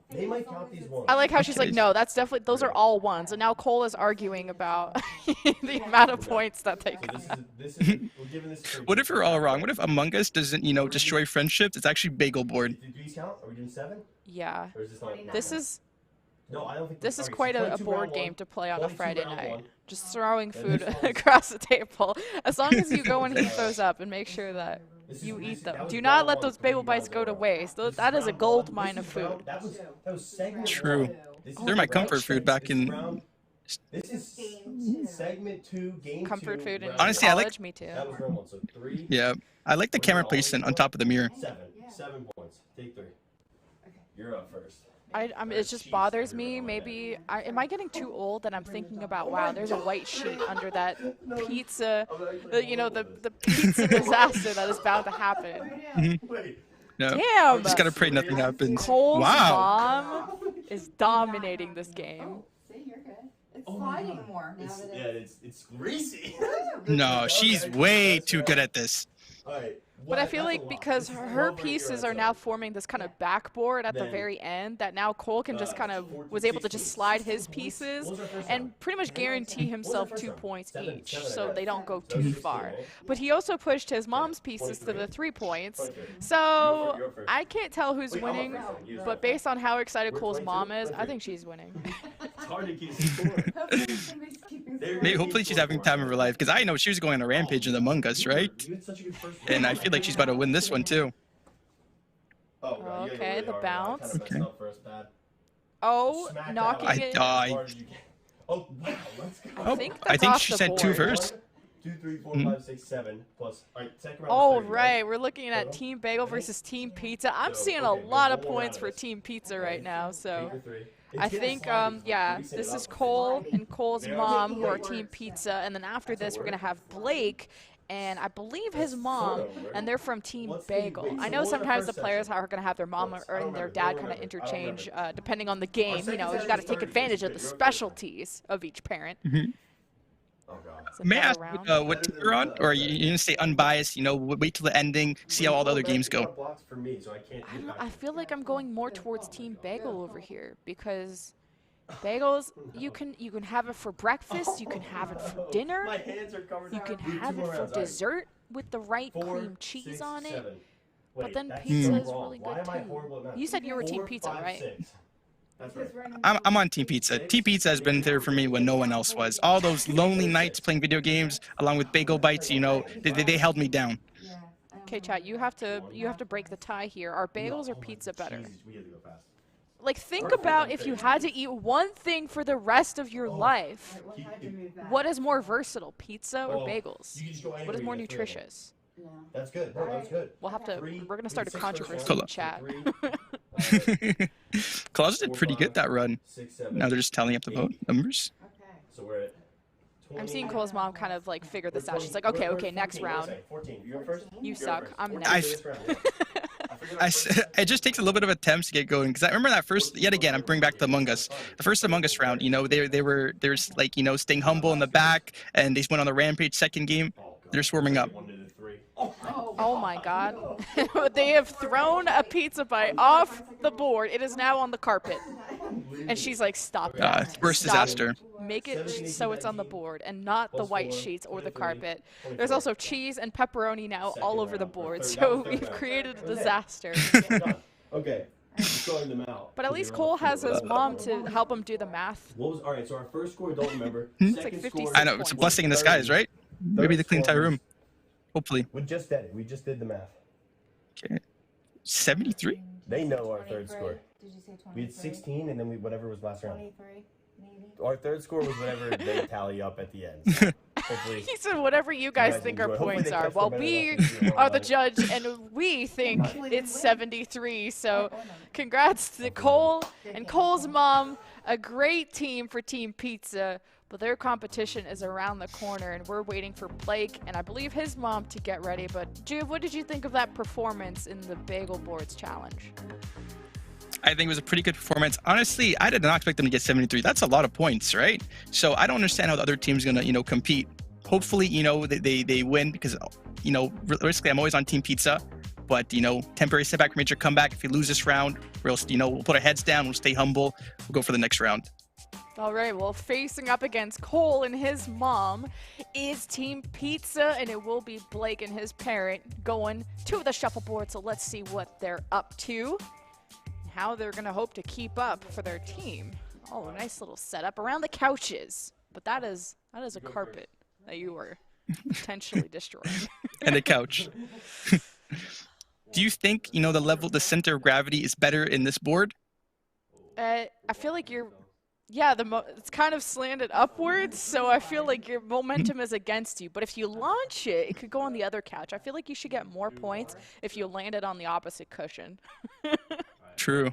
Speaker 6: They might count these ones.
Speaker 1: I like how she's like, no, those are all 1s. And now Cole is arguing about the amount of points that they got.
Speaker 2: What if we're all wrong? What if Among Us doesn't, destroy friendships? It's actually Bagel Board.
Speaker 6: Did these count? Are we doing 7?
Speaker 1: Yeah.
Speaker 6: Or is this not?
Speaker 1: This is quite a board game to play on a Friday night. Just throwing food across the table. As long as you go and heat those up and make sure that you eat them. Do not let those bagel bites go to waste. That is a gold mine of food.
Speaker 2: True. They're my comfort food back in...
Speaker 6: This is segment 2, game 2.
Speaker 1: Comfort food in
Speaker 2: honestly,
Speaker 1: college, me too.
Speaker 6: That was round 1, so 3.
Speaker 2: Yeah, I like the camera placement on top of the mirror.
Speaker 6: 7 points. Take 3. You're up first.
Speaker 1: It just bothers me. Maybe am I getting too old that I'm thinking about, wow, there's a white sheet under that pizza, the pizza disaster that is bound to happen.
Speaker 2: No,
Speaker 1: damn!
Speaker 2: Just gotta pray nothing happens.
Speaker 1: Cole's mom is dominating this game.
Speaker 11: It's sliding more now that
Speaker 6: it's greasy.
Speaker 2: No, she's way too good at this.
Speaker 6: All right.
Speaker 1: But I feel like because her pieces are now forming this kind of backboard at the very end, that now Cole can just kind of was able to just slide his pieces and pretty much guarantee himself 2 points each, so they don't go too far. But he also pushed his mom's pieces to the 3 points, so I can't tell who's winning, but based on how excited Cole's mom is, I think she's winning.
Speaker 2: Maybe, hopefully she's having time of her life, because I know she was going on a rampage in Among Us, right? And I feel like she's about to win this one too.
Speaker 6: Oh, God, you gotta go
Speaker 1: Okay,
Speaker 6: really
Speaker 1: the
Speaker 6: hard now. I
Speaker 1: bounce.
Speaker 6: kinda messed up first, bad.
Speaker 1: Oh,
Speaker 6: Smack that
Speaker 1: knocking
Speaker 6: out.
Speaker 1: it.
Speaker 2: I-
Speaker 6: As hard as you can. Oh, wow, let's go.
Speaker 1: I think
Speaker 2: I
Speaker 1: that's
Speaker 2: think
Speaker 1: off
Speaker 2: she
Speaker 1: the
Speaker 2: said
Speaker 1: board.
Speaker 2: 2 first.
Speaker 6: 1, 2, 3, 4,
Speaker 2: Mhm.
Speaker 6: 5, 6, 7 plus. All right, second round.
Speaker 1: Oh,
Speaker 6: is 30,
Speaker 1: right. We're looking at
Speaker 6: Total?
Speaker 1: Team Bagel versus Team Pizza. I'm
Speaker 6: So,
Speaker 1: seeing
Speaker 6: okay,
Speaker 1: a
Speaker 6: there's
Speaker 1: lot of
Speaker 6: one more
Speaker 1: points
Speaker 6: round
Speaker 1: for
Speaker 6: of this.
Speaker 1: Team Pizza right now, so.
Speaker 6: Take your 3.
Speaker 1: I
Speaker 6: It's getting
Speaker 1: think,
Speaker 6: slimy.
Speaker 1: yeah,
Speaker 6: Mixing
Speaker 1: this
Speaker 6: it
Speaker 1: is
Speaker 6: up.
Speaker 1: Cole and Cole's
Speaker 6: Yeah.
Speaker 1: mom who are Team Pizza, and then after
Speaker 6: That's a
Speaker 1: this we're
Speaker 6: word.
Speaker 1: gonna have Blake and I believe his
Speaker 6: That's
Speaker 1: mom,
Speaker 6: sort of a word.
Speaker 1: and they're from Team
Speaker 6: What's the-
Speaker 1: Bagel.
Speaker 6: wait,
Speaker 1: I
Speaker 6: so
Speaker 1: know
Speaker 6: what was the
Speaker 1: sometimes the
Speaker 6: first
Speaker 1: players
Speaker 6: section?
Speaker 1: are gonna have their mom
Speaker 6: Close.
Speaker 1: or
Speaker 6: I don't
Speaker 1: and their
Speaker 6: remember.
Speaker 1: dad
Speaker 6: Don't
Speaker 1: kind of
Speaker 6: remember. I don't
Speaker 1: interchange
Speaker 6: remember.
Speaker 1: depending on the game. You
Speaker 6: second
Speaker 1: know, you
Speaker 6: session
Speaker 1: got to
Speaker 6: was
Speaker 1: take
Speaker 6: 30,
Speaker 1: advantage of
Speaker 6: but
Speaker 1: the
Speaker 6: you're first.
Speaker 1: specialties of each parent.
Speaker 6: Oh, God.
Speaker 1: It's a
Speaker 2: May I
Speaker 1: better
Speaker 2: ask
Speaker 1: round.
Speaker 2: what team you're on? Or are you gonna stay unbiased, you know, wait till the ending, see how all the other games go?
Speaker 6: Blocks for me, so I can't
Speaker 1: I
Speaker 6: hit
Speaker 1: don't know,
Speaker 6: back.
Speaker 1: I feel like I'm going more towards Team Bagel over here because bagels you can have it for breakfast, you can have it for dinner,
Speaker 6: My hands are covered.
Speaker 1: you can
Speaker 6: Dude, 2
Speaker 1: have it
Speaker 6: more
Speaker 1: for
Speaker 6: rounds, all right.
Speaker 1: dessert with the right
Speaker 6: 4,
Speaker 1: cream cheese
Speaker 6: 6,
Speaker 1: on it.
Speaker 6: 7.
Speaker 1: But
Speaker 6: Wait,
Speaker 1: then
Speaker 6: that's
Speaker 1: pizza
Speaker 6: so
Speaker 1: is
Speaker 6: wrong.
Speaker 1: really
Speaker 6: Why
Speaker 1: good
Speaker 6: am I
Speaker 1: too.
Speaker 6: horrible at math?
Speaker 1: You said you were Team
Speaker 6: 4,
Speaker 1: Pizza,
Speaker 6: 5,
Speaker 1: right?
Speaker 6: 6. That's right.
Speaker 2: I'm on Team Pizza. Team Pizza has been there for me when no one else was. All those lonely nights playing video games, along with bagel bites, you know, they held me down.
Speaker 1: Okay, chat, you have to break the tie here. Are bagels or pizza better?
Speaker 6: Jesus, we have to go fast.
Speaker 1: Like, think about if you had to eat one thing for the rest of your life. What is more versatile, pizza or
Speaker 6: Oh,
Speaker 1: bagels?
Speaker 6: you can just go
Speaker 1: What is
Speaker 6: anywhere,
Speaker 1: more
Speaker 6: you get 3 of them.
Speaker 1: nutritious?
Speaker 6: That's good. No, that's good.
Speaker 1: We'll have to.
Speaker 6: 3,
Speaker 1: We're gonna start a
Speaker 6: 6
Speaker 1: controversy
Speaker 2: Hold
Speaker 1: in
Speaker 2: up.
Speaker 1: chat.
Speaker 6: 3.
Speaker 2: Claus did pretty good that run.
Speaker 6: 6, 7.
Speaker 2: Now they're just tallying up the vote numbers.
Speaker 6: So we're at 20.
Speaker 1: I'm seeing Cole's mom kind of like figure this out. She's like,
Speaker 6: We're
Speaker 1: okay,
Speaker 6: at
Speaker 1: okay, next
Speaker 6: 14.
Speaker 1: round.
Speaker 6: 14. You go first?
Speaker 1: You
Speaker 6: You're
Speaker 1: suck.
Speaker 6: first.
Speaker 1: I'm
Speaker 6: 14
Speaker 2: next.
Speaker 6: for this round, yeah. I figured out
Speaker 2: It just takes a little bit of attempts to get going because I remember that first. Yet again, I'm bringing back the Among Us. The first Among Us round, you know, there's like, you know, staying humble in the back, and they went on the rampage. Second game, they're swarming up.
Speaker 6: 1 to the 3.
Speaker 1: Oh my God! They have thrown a pizza bite off the board. It is now on the carpet, and she's like, "Stop that!
Speaker 2: Worst
Speaker 1: Stop.
Speaker 2: disaster.
Speaker 1: Make it so it's on the board and not the white sheets or the carpet." There's also cheese and pepperoni now all over the board, so we've created a disaster.
Speaker 6: Done. Okay. Throwing them out.
Speaker 1: But at least Cole has his mom to help him do the math.
Speaker 6: What was all right? So our first score, don't remember.
Speaker 1: like
Speaker 6: Second
Speaker 1: 56
Speaker 6: score,
Speaker 2: I know it's a blessing in disguise, right? Maybe the clean entire room. Hopefully.
Speaker 6: We just did it. We just did the math.
Speaker 2: Okay. 73.
Speaker 6: They know our third score.
Speaker 11: Did you say 23?
Speaker 6: We had 16, and then whatever was last round.
Speaker 11: 23, maybe?
Speaker 6: Our third score was whatever they tally up at the end. So hopefully,
Speaker 1: He said, "Whatever you guys
Speaker 6: guys
Speaker 1: think our
Speaker 6: enjoy. Hopefully
Speaker 1: points
Speaker 6: they
Speaker 1: are."
Speaker 6: catch
Speaker 1: Well,
Speaker 6: the better
Speaker 1: we
Speaker 6: enough to do
Speaker 1: are the
Speaker 6: it.
Speaker 1: judge, and we think it's 73. So, congrats to Cole and Cole's mom. A great team for Team Pizza, but their competition is around the corner, and we're waiting for Blake and I believe his mom to get ready. But Juve, what did you think of that performance in the Bagel Boards challenge?
Speaker 2: I think it was a pretty good performance. Honestly, I did not expect them to get 73. That's a lot of points, right? So I don't understand how the other team's gonna, you know, compete. Hopefully, you know, they win because, you know, realistically, I'm always on Team Pizza. But, you know, temporary setback, major comeback. If we lose this round, we'll, you know, we'll put our heads down. We'll stay humble. We'll go for the next round.
Speaker 1: All right, well, facing up against Cole and his mom is Team Pizza, and it will be Blake and his parent going to the shuffleboard. So let's see what they're up to and how they're going to hope to keep up for their team. Oh, a nice little setup around the couches. But that is a carpet that you were potentially destroying.
Speaker 2: And a couch. Do you think, you know, the center of gravity is better in this board?
Speaker 1: I feel like it's kind of slanted upwards, so I feel like your momentum is against you. But if you launch it, it could go on the other couch. I feel like you should get more points if you land it on the opposite cushion.
Speaker 2: True.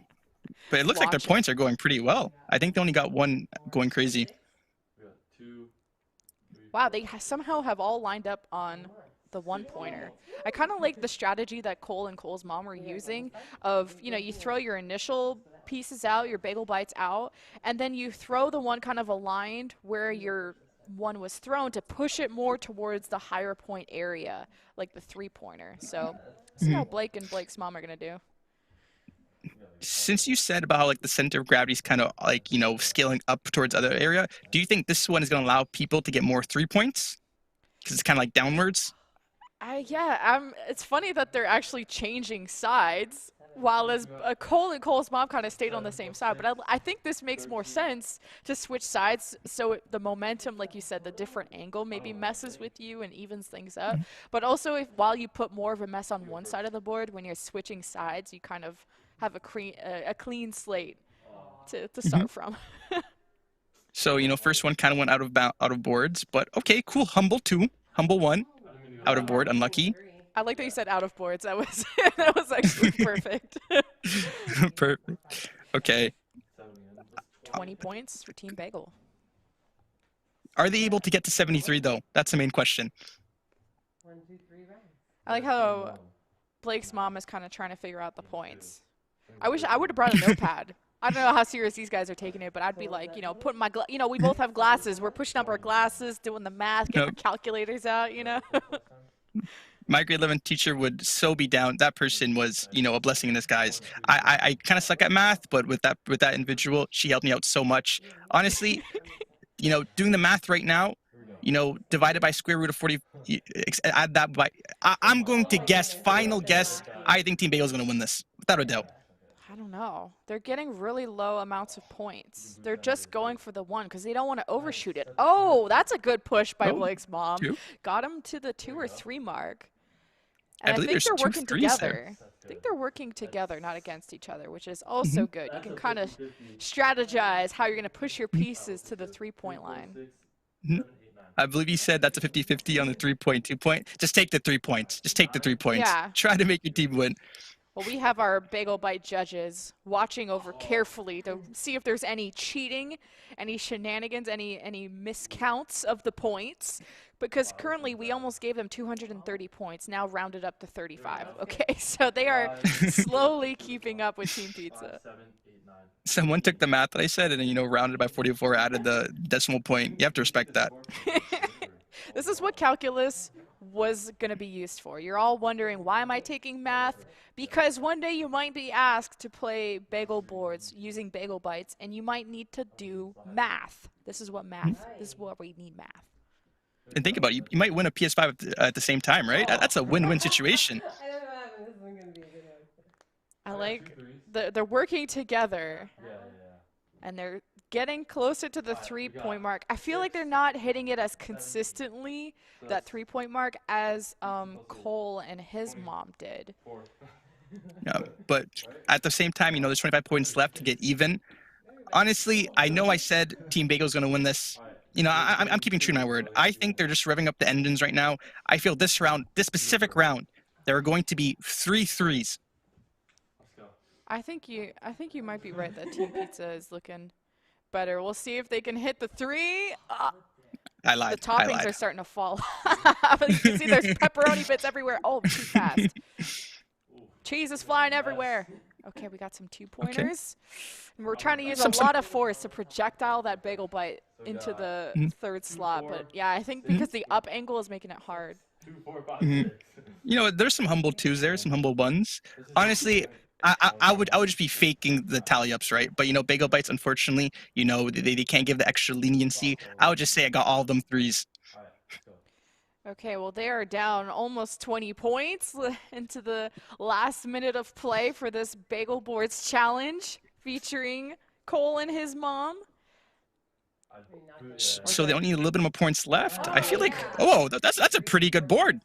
Speaker 2: But it looks like their
Speaker 1: Launch it.
Speaker 2: points are going pretty well. I think they only got one going crazy.
Speaker 1: Wow, they somehow have all lined up on the one-pointer. I kind of like the strategy that Cole and Cole's mom were using of, you know, you throw your initial pieces out, your bagel bites out, and then you throw the one kind of aligned where your one was thrown to push it more towards the higher point area, like the three-pointer. So, see how Blake and Blake's mom are going to do.
Speaker 2: Since you said about how like the center of gravity is kind of like, you know, scaling up towards other area, do you think this one is going to allow people to get more 3 points? Because it's kind of like downwards.
Speaker 1: It's funny that they're actually changing sides. While as Cole and Cole's mom kind of stayed on the same side, but I think this makes more sense to switch sides so the momentum, like you said, the different angle maybe messes with you and evens things up. But also, if while you put more of a mess on one side of the board, when you're switching sides, you kind of have a clean slate to start from.
Speaker 2: So, first one kind of went out of boards, but okay, cool. Humble 2, Humble 1, out of board, unlucky.
Speaker 1: I like that you said out of boards. That was that was actually perfect.
Speaker 2: Perfect. Okay.
Speaker 1: 20 points for Team Bagel.
Speaker 2: Are they able to get to 73 though? That's the main question.
Speaker 1: I like how Blake's mom is kind of trying to figure out the points. I wish I would have brought a notepad. I don't know how serious these guys are taking it, but I'd be like, putting my, we both have glasses. We're pushing up our glasses, doing the math, getting our calculators out,
Speaker 2: My grade 11 teacher would so be down. That person was, a blessing in disguise. I kind of suck at math, but with that individual, she helped me out so much. Honestly, doing the math right now, divided by square root of 40, add that by, I'm going to guess, final guess, I think Team Bagel is going to win this, without a doubt.
Speaker 1: I don't know. They're getting really low amounts of points. They're just going for the 1 because they don't want to overshoot it. Oh, that's a good push by Blake's mom.
Speaker 2: 2?
Speaker 1: Got him to the 2 or 3 mark. And
Speaker 2: I believe
Speaker 1: think they're
Speaker 2: there's
Speaker 1: working
Speaker 2: 2 3s
Speaker 1: together.
Speaker 2: there.
Speaker 1: I think they're working together, not against each other, which is also good. You can kind of strategize how you're going to push your pieces to the 3-point line.
Speaker 2: I believe you said that's a 50-50 on the 3-point, 2-point. Just take the 3 points. Just take the 3 points.
Speaker 1: Yeah.
Speaker 2: Try to make your team win.
Speaker 1: Well, we have our Bagel Bite judges watching over carefully to see if there's any cheating, any shenanigans, any miscounts of the points. Because currently we almost gave them 230 points, now rounded up to 35. Okay, so they are slowly keeping up with Team Pizza.
Speaker 2: Someone took the math that I said and then, rounded by 44, added the decimal point. You have to respect that.
Speaker 1: This is what calculus was going to be used for. You're all wondering, why am I taking math? Because one day you might be asked to play bagel boards using bagel bites, and you might need to do math. This is what we need math.
Speaker 2: And think about it, you might win a PS5 at the same time, right? That's a win-win situation.
Speaker 1: I like they're working together, and they're getting closer to the 3-point mark. I feel like they're not hitting it as consistently, that 3-point mark, as Cole and his mom did.
Speaker 2: Yeah, but at the same time, there's 25 points left to get even. Honestly, I know I said Team Bagel's going to win this. I'm keeping true to my word. I think they're just revving up the engines right now. I feel this specific round, there are going to be 3 threes.
Speaker 1: I think you might be right that Team Pizza is looking better. We'll see if they can hit the 3.
Speaker 2: I lied.
Speaker 1: The toppings are starting to fall. You can see there's pepperoni bits everywhere. Oh, too fast. Cheese is flying everywhere. Okay, we got some 2-pointers. And we're trying to use a lot of force to projectile that bagel bite into the 3rd slot. But yeah, I think because the up angle is making it hard.
Speaker 5: 2, 4, 5, 6.
Speaker 2: There's some humble 2s there, some humble 1s. Honestly, I would just be faking the tally ups, right? But bagel bites, unfortunately, they can't give the extra leniency. I would just say I got all of them 3s.
Speaker 1: Okay, well, they are down almost 20 points into the last minute of play for this Bagel Boards challenge featuring Cole and his mom.
Speaker 2: So they only need a little bit more points left. I feel like, that's a pretty good board.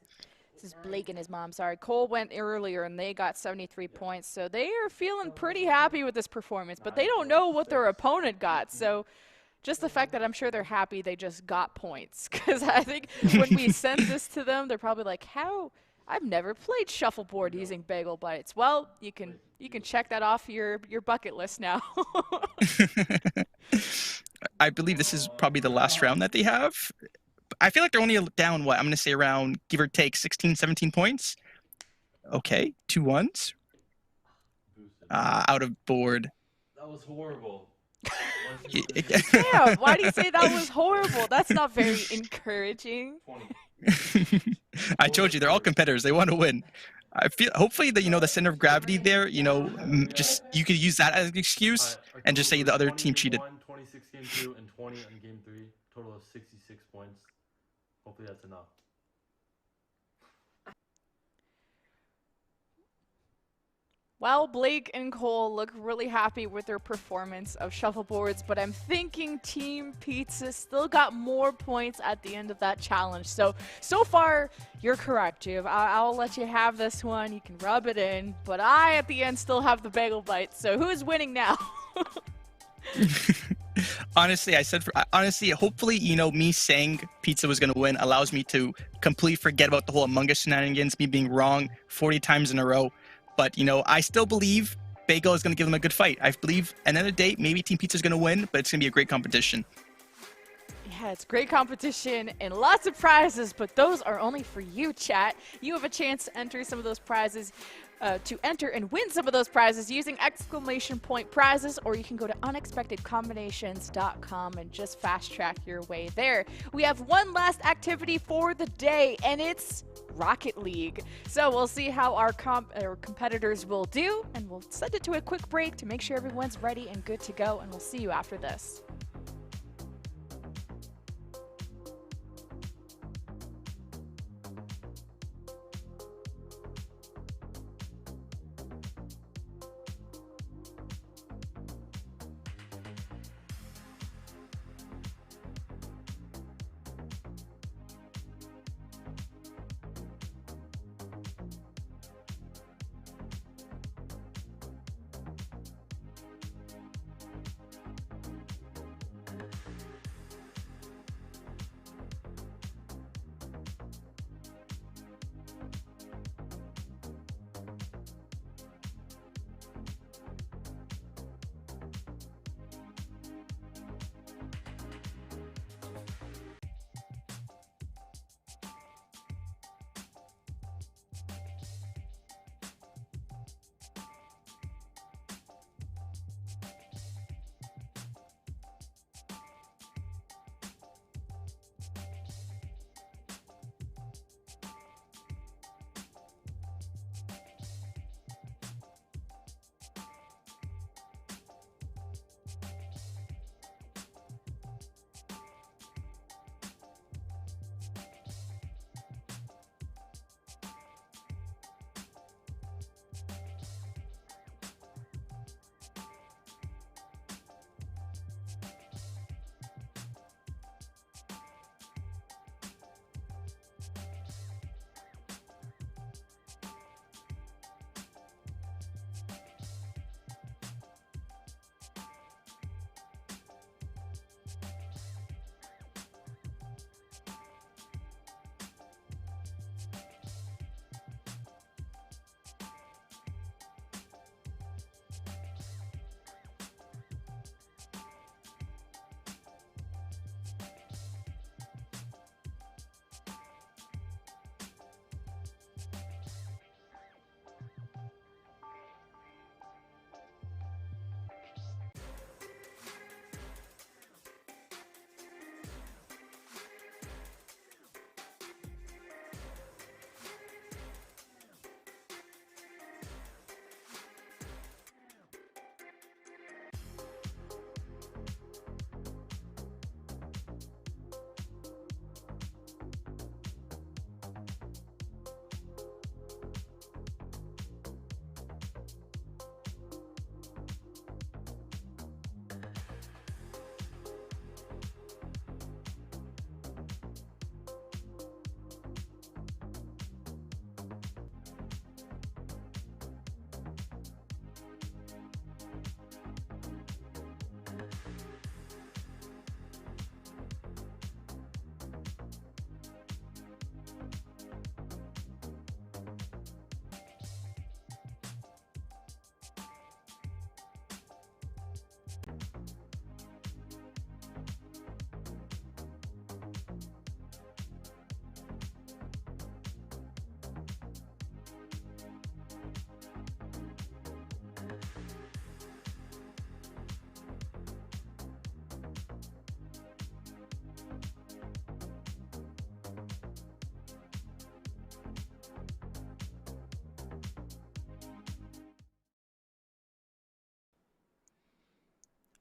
Speaker 1: This is Blake and his mom, sorry. Cole went earlier and they got 73 points, so they are feeling pretty happy with this performance, but they don't know what their opponent got, so just the fact that I'm sure they're happy they just got points, because I think when we send this to them, they're probably like, how? I've never played shuffleboard using bagel bites. Well, you can check that off your bucket list now.
Speaker 2: I believe this is probably the last round that they have. I feel like they're only down, I'm going to say around, give or take, 16, 17 points. Okay, 2 1s. Out of board.
Speaker 5: That was horrible.
Speaker 1: Damn, why do you say that was horrible? That's not very encouraging.
Speaker 5: 20.
Speaker 2: I told you, they're all competitors. They want to win. I feel, hopefully, the center of gravity there, just you could use that as an excuse and just say the other team cheated.
Speaker 5: 26 game 2 and 20 on game 3. Total of 66 points. Hopefully that's enough.
Speaker 1: Well, Blake and Cole look really happy with their performance of shuffleboards, but I'm thinking Team Pizza still got more points at the end of that challenge. So far, you're correct, Juve. I'll let you have this one. You can rub it in, but I, at the end, still have the bagel bite. So who's winning now?
Speaker 2: Honestly, hopefully, me saying pizza was going to win allows me to completely forget about the whole Among Us shenanigans, me being wrong 40 times in a row. But, I still believe Bagel is going to give them a good fight. I believe at the end of the day, maybe Team Pizza is going to win, but it's going to be a great competition.
Speaker 1: Yeah, it's great competition and lots of prizes, but those are only for you, chat. You have a chance to enter some of those prizes, to enter and win some of those prizes using exclamation point prizes, or you can go to unexpectedcombinations.com and just fast track your way there. We have one last activity for the day, and it's Rocket League. So we'll see how our competitors will do, and we'll send it to a quick break to make sure everyone's ready and good to go, and we'll see you after this.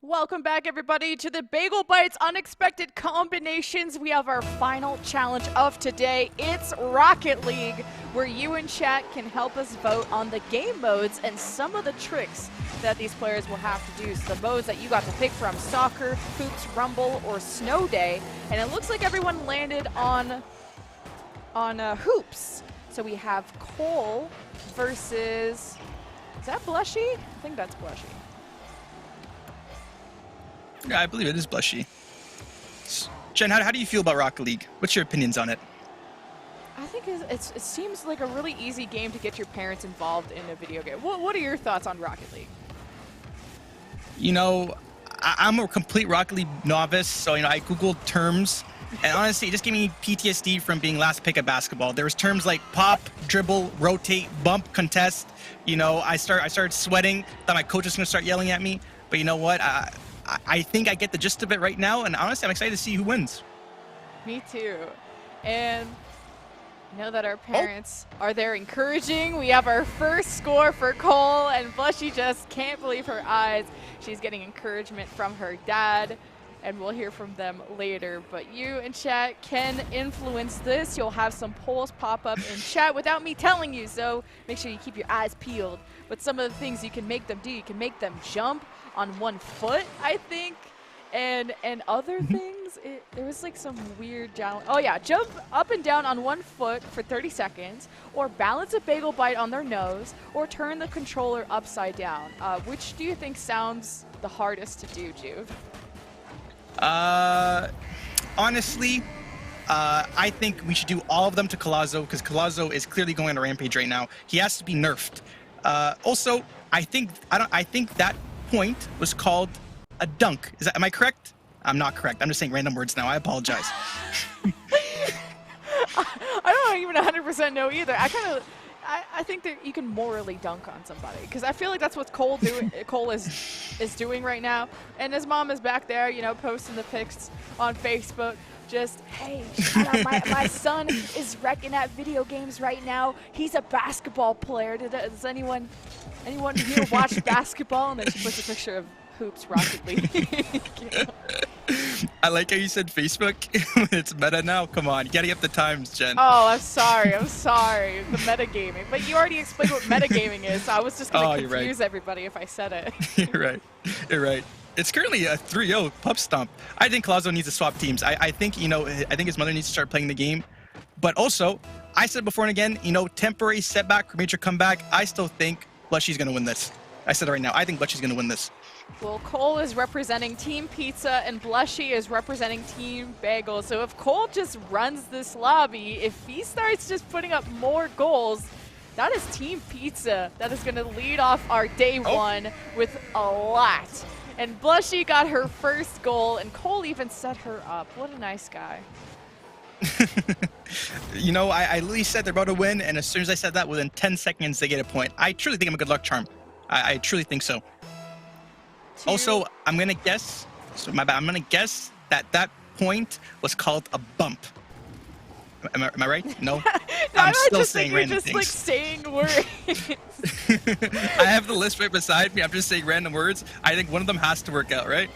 Speaker 1: Welcome back, everybody, to the Bagel Bites Unexpected Combinations. We have our final challenge of today. It's Rocket League, where you and chat can help us vote on the game modes and some of the tricks that these players will have to do. So the modes that you got to pick from: soccer, hoops, rumble, or snow day. And it looks like everyone landed on hoops. So we have Cole versus, is that Blushy? I think that's Blushy.
Speaker 2: Yeah, I believe it is Blushy. Jen, how do you feel about Rocket League? What's your opinions on it?
Speaker 1: I think it seems like a really easy game to get your parents involved in a video game. What are your thoughts on Rocket League?
Speaker 2: You know, I'm a complete Rocket League novice, so I Googled terms, and honestly, it just gave me PTSD from being last pick at basketball. There was terms like pop, dribble, rotate, bump, contest. I started sweating. Thought my coach was gonna start yelling at me, but you know what? I think I get the gist of it right now, and honestly, I'm excited to see who wins.
Speaker 1: Me too. And I know that our parents are there encouraging. We have our first score for Cole, and Blushy just can't believe her eyes. She's getting encouragement from her dad, and we'll hear from them later. But you and chat can influence this. You'll have some polls pop up in chat without me telling you, so make sure you keep your eyes peeled. But some of the things you can make them do, you can make them jump on one foot, I think, and other things. There was like some weird challenge. Oh yeah, jump up and down on one foot for 30 seconds, or balance a bagel bite on their nose, or turn the controller upside down. Which do you think sounds the hardest to do, Juve?
Speaker 2: Honestly, I think we should do all of them to Collazo, because Collazo is clearly going on a rampage right now. He has to be nerfed. Also, I think that point was called a dunk. Am I correct? I'm not correct. I'm just saying random words now. I apologize.
Speaker 1: I don't even 100% know either. I think that you can morally dunk on somebody, because I feel like that's what Cole is doing right now. And his mom is back there, posting the pics on Facebook. Just, hey, shout out, my son is wrecking at video games right now. He's a basketball player. Does anyone here watch basketball? And then she puts a picture of Hoops Rocket League.
Speaker 2: I like how you said Facebook. It's meta now. Come on, you gotta get the times, Jen.
Speaker 1: Oh, I'm sorry. The metagaming. But you already explained what metagaming is, so I was just gonna confuse everybody if I said it.
Speaker 2: You're right. It's currently a 3-0 pup stomp. I think Collazo needs to swap teams. I think his mother needs to start playing the game. But also, I said before and again, temporary setback or major comeback. I still think Blushy's gonna win this. I said it right now. I think Blushy's gonna win this.
Speaker 1: Well, Cole is representing Team Pizza and Blushy is representing Team Bagel. So if Cole just runs this lobby, if he starts just putting up more goals, that is Team Pizza that is going to lead off our day one with a lot. And Blushy got her first goal, and Cole even set her up. What a nice guy.
Speaker 2: I literally said they're about to win, and as soon as I said that, within 10 seconds, they get a point. I truly think I'm a good luck charm. I truly think so. Also, I'm gonna guess. So my bad. I'm gonna guess that point was called a bump. Am I right? No. I'm still saying random things.
Speaker 1: Like saying words.
Speaker 2: I have the list right beside me. I'm just saying random words. I think one of them has to work out, right?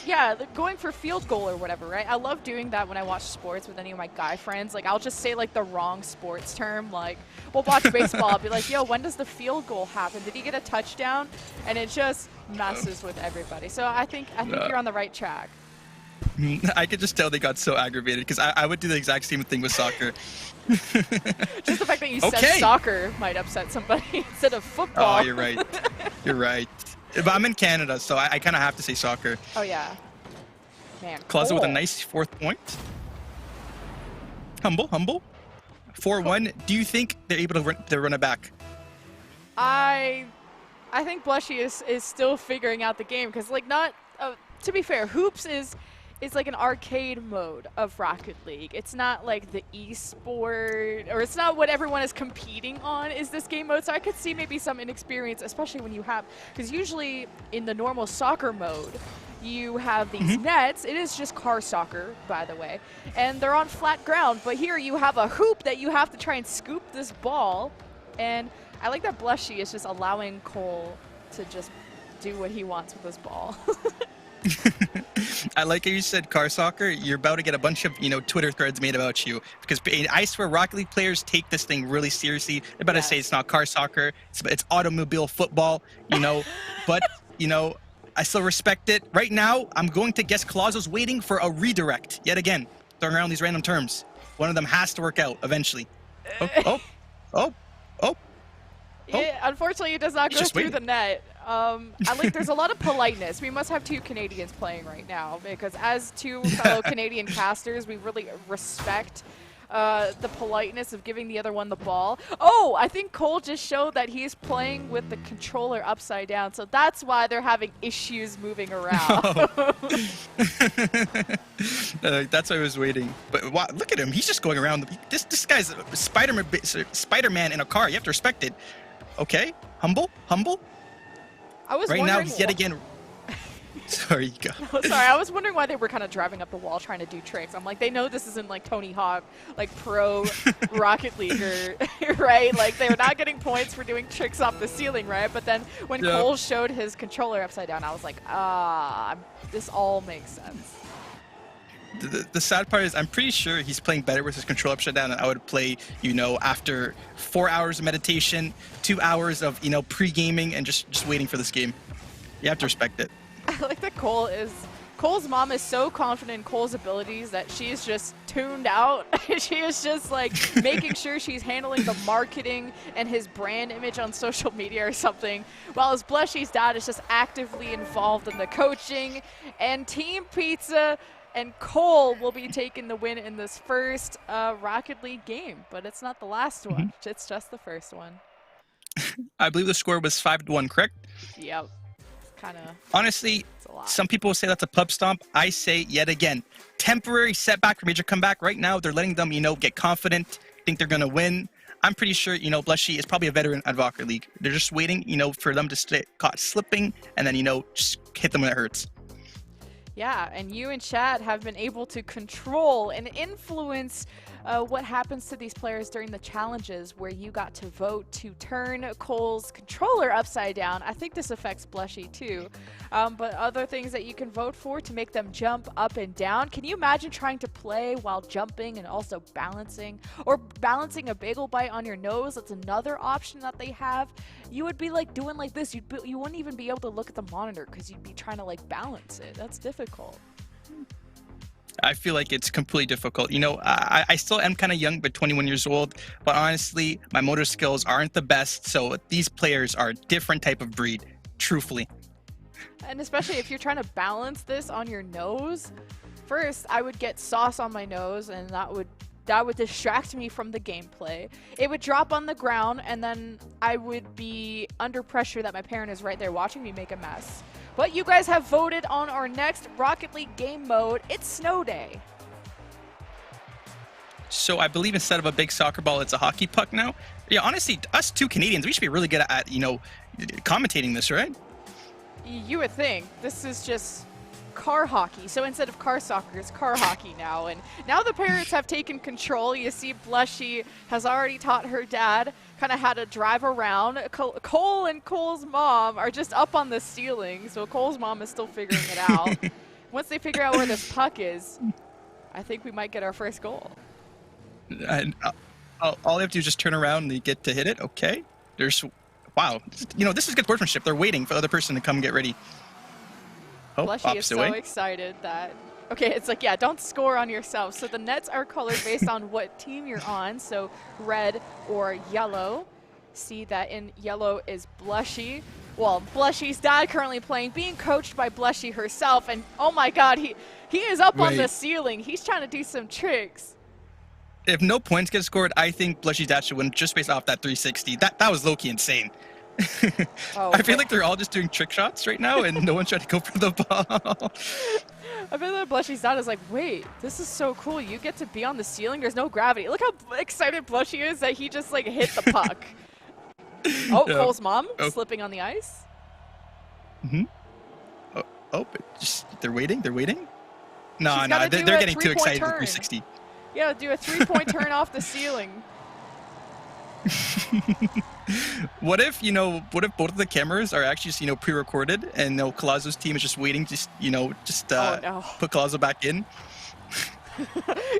Speaker 1: Yeah, going for field goal or whatever, right? I love doing that when I watch sports with any of my guy friends. Like, I'll just say like the wrong sports term. Like, we'll watch baseball. I'll be like, yo, when does the field goal happen? Did he get a touchdown? And it just messes with everybody. So I think you're on the right track.
Speaker 2: I could just tell they got so aggravated, because I would do the exact same thing with soccer.
Speaker 1: Just the fact that you said soccer might upset somebody instead of football.
Speaker 2: Oh, you're right. You're right. But I'm in Canada, so I kind of have to say soccer.
Speaker 1: Oh, yeah. Man,
Speaker 2: Collazo with a nice 4th point. Humble. 4-1. Do you think they're able to run it back?
Speaker 1: I think Blushy is still figuring out the game, because, like, to be fair, Hoops is like an arcade mode of Rocket League. It's not like the e-sport, or it's not what everyone is competing on is this game mode. So I could see maybe some inexperience, especially when you have, because usually in the normal soccer mode, you have these nets. It is just car soccer, by the way, and they're on flat ground. But here you have a hoop that you have to try and scoop this ball. And I like that Blushy is just allowing Cole to just do what he wants with this ball.
Speaker 2: I like how you said car soccer. You're about to get a bunch of, Twitter threads made about you because I swear Rocket League players take this thing really seriously. They're about to say it's not car soccer, it's automobile football, but, I still respect it. Right now, I'm going to guess Colosso's waiting for a redirect. Yet again, throwing around these random terms. One of them has to work out eventually. Oh.
Speaker 1: Yeah, unfortunately, it does not go through the net. There's a lot of politeness. We must have two Canadians playing right now because as two fellow Canadian casters, we really respect the politeness of giving the other one the ball. Oh, I think Cole just showed that he's playing with the controller upside down, so that's why they're having issues moving around.
Speaker 2: That's why I was waiting. But wow, look at him. He's just going around. This guy's a Spider-Man in a car. You have to respect it. Okay, humble.
Speaker 1: I was
Speaker 2: right now, yet again. Sorry, you go.
Speaker 1: No, sorry, I was wondering why they were kind of driving up the wall trying to do tricks. I'm like, they know this isn't like Tony Hawk, like pro Rocket Leaguer, right? Like they're not getting points for doing tricks off the ceiling, right? But then when Cole showed his controller upside down, I was like, this all makes sense.
Speaker 2: The sad part is I'm pretty sure he's playing better with his controller upside down than I would play, after 4 hours of meditation, 2 hours of, pre-gaming and just waiting for this game. You have to respect it.
Speaker 1: I like that Cole's mom is so confident in Cole's abilities that she is just tuned out. She is just like making sure she's handling the marketing and his brand image on social media or something, while his Blushy's dad is just actively involved in the coaching. And Team Pizza and Cole will be taking the win in this first Rocket League game, but it's not the last one. It's just the first one.
Speaker 2: I believe the score was 5-1, correct?
Speaker 1: Yep.
Speaker 2: Honestly, some people say that's a pub stomp. I say, yet again, temporary setback for major comeback. Right now, they're letting them, get confident, think they're going to win. I'm pretty sure, Blushy is probably a veteran at Rocket League. They're just waiting, for them to stay caught slipping and then, just hit them when it hurts.
Speaker 1: Yeah, and you and Chad have been able to control and influence what happens to these players during the challenges where you got to vote to turn Cole's controller upside down. I think this affects Blushy too. But other things that you can vote for to make them jump up and down. Can you imagine trying to play while jumping and also balancing? Or balancing a bagel bite on your nose? That's another option that they have. You would be like doing like this. You wouldn't even be able to look at the monitor because you'd be trying to like balance it. That's difficult.
Speaker 2: I feel like it's completely difficult. I still am kind of young, but 21 years old. But honestly, my motor skills aren't the best. So these players are a different type of breed, truthfully.
Speaker 1: And especially if you're trying to balance this on your nose, first I would get sauce on my nose, and that would distract me from the gameplay. It would drop on the ground, and then I would be under pressure that my parent is right there watching me make a mess. But you guys have voted on our next Rocket League game mode. It's Snow Day.
Speaker 2: So I believe instead of a big soccer ball, it's a hockey puck now. Yeah, honestly, us two Canadians, we should be really good at, commentating this, right?
Speaker 1: You would think. This is just car hockey. So instead of car soccer, it's car hockey now. And now the parents have taken control. You see Blushy has already taught her dad kind of how to drive around. Cole and Cole's mom are just up on the ceiling. So Cole's mom is still figuring it out. Once they figure out where this puck is, I think we might get our first goal.
Speaker 2: And all they have to do is just turn around and they get to hit it. Okay. Wow. This is good sportsmanship. They're waiting for the other person to come get ready. Oh,
Speaker 1: Blushy is so excited that... Okay, it's like, yeah, don't score on yourself. So the nets are colored based on what team you're on. So red or yellow. See that in yellow is Blushy. Well, Blushy's dad currently playing, being coached by Blushy herself. And oh my god, he is up on the ceiling. He's trying to do some tricks.
Speaker 2: If no points get scored, I think Blushy's dad should win just based off that 360. That was low-key insane. I feel like they're all just doing trick shots right now and no one's trying to go for the ball.
Speaker 1: I feel like Blushy's dad is like, wait, this is so cool. You get to be on the ceiling. There's no gravity. Look how excited Blushy is that he just like hit the puck. Oh, yeah. Cole's mom slipping on the ice.
Speaker 2: They're waiting. No, they're getting too excited for 360.
Speaker 1: Yeah, do a 3-point turn off the ceiling.
Speaker 2: What if, what if both of the cameras are actually just, pre-recorded and Colazzo's team is just waiting to,
Speaker 1: Oh, no.
Speaker 2: put Colazzo back in?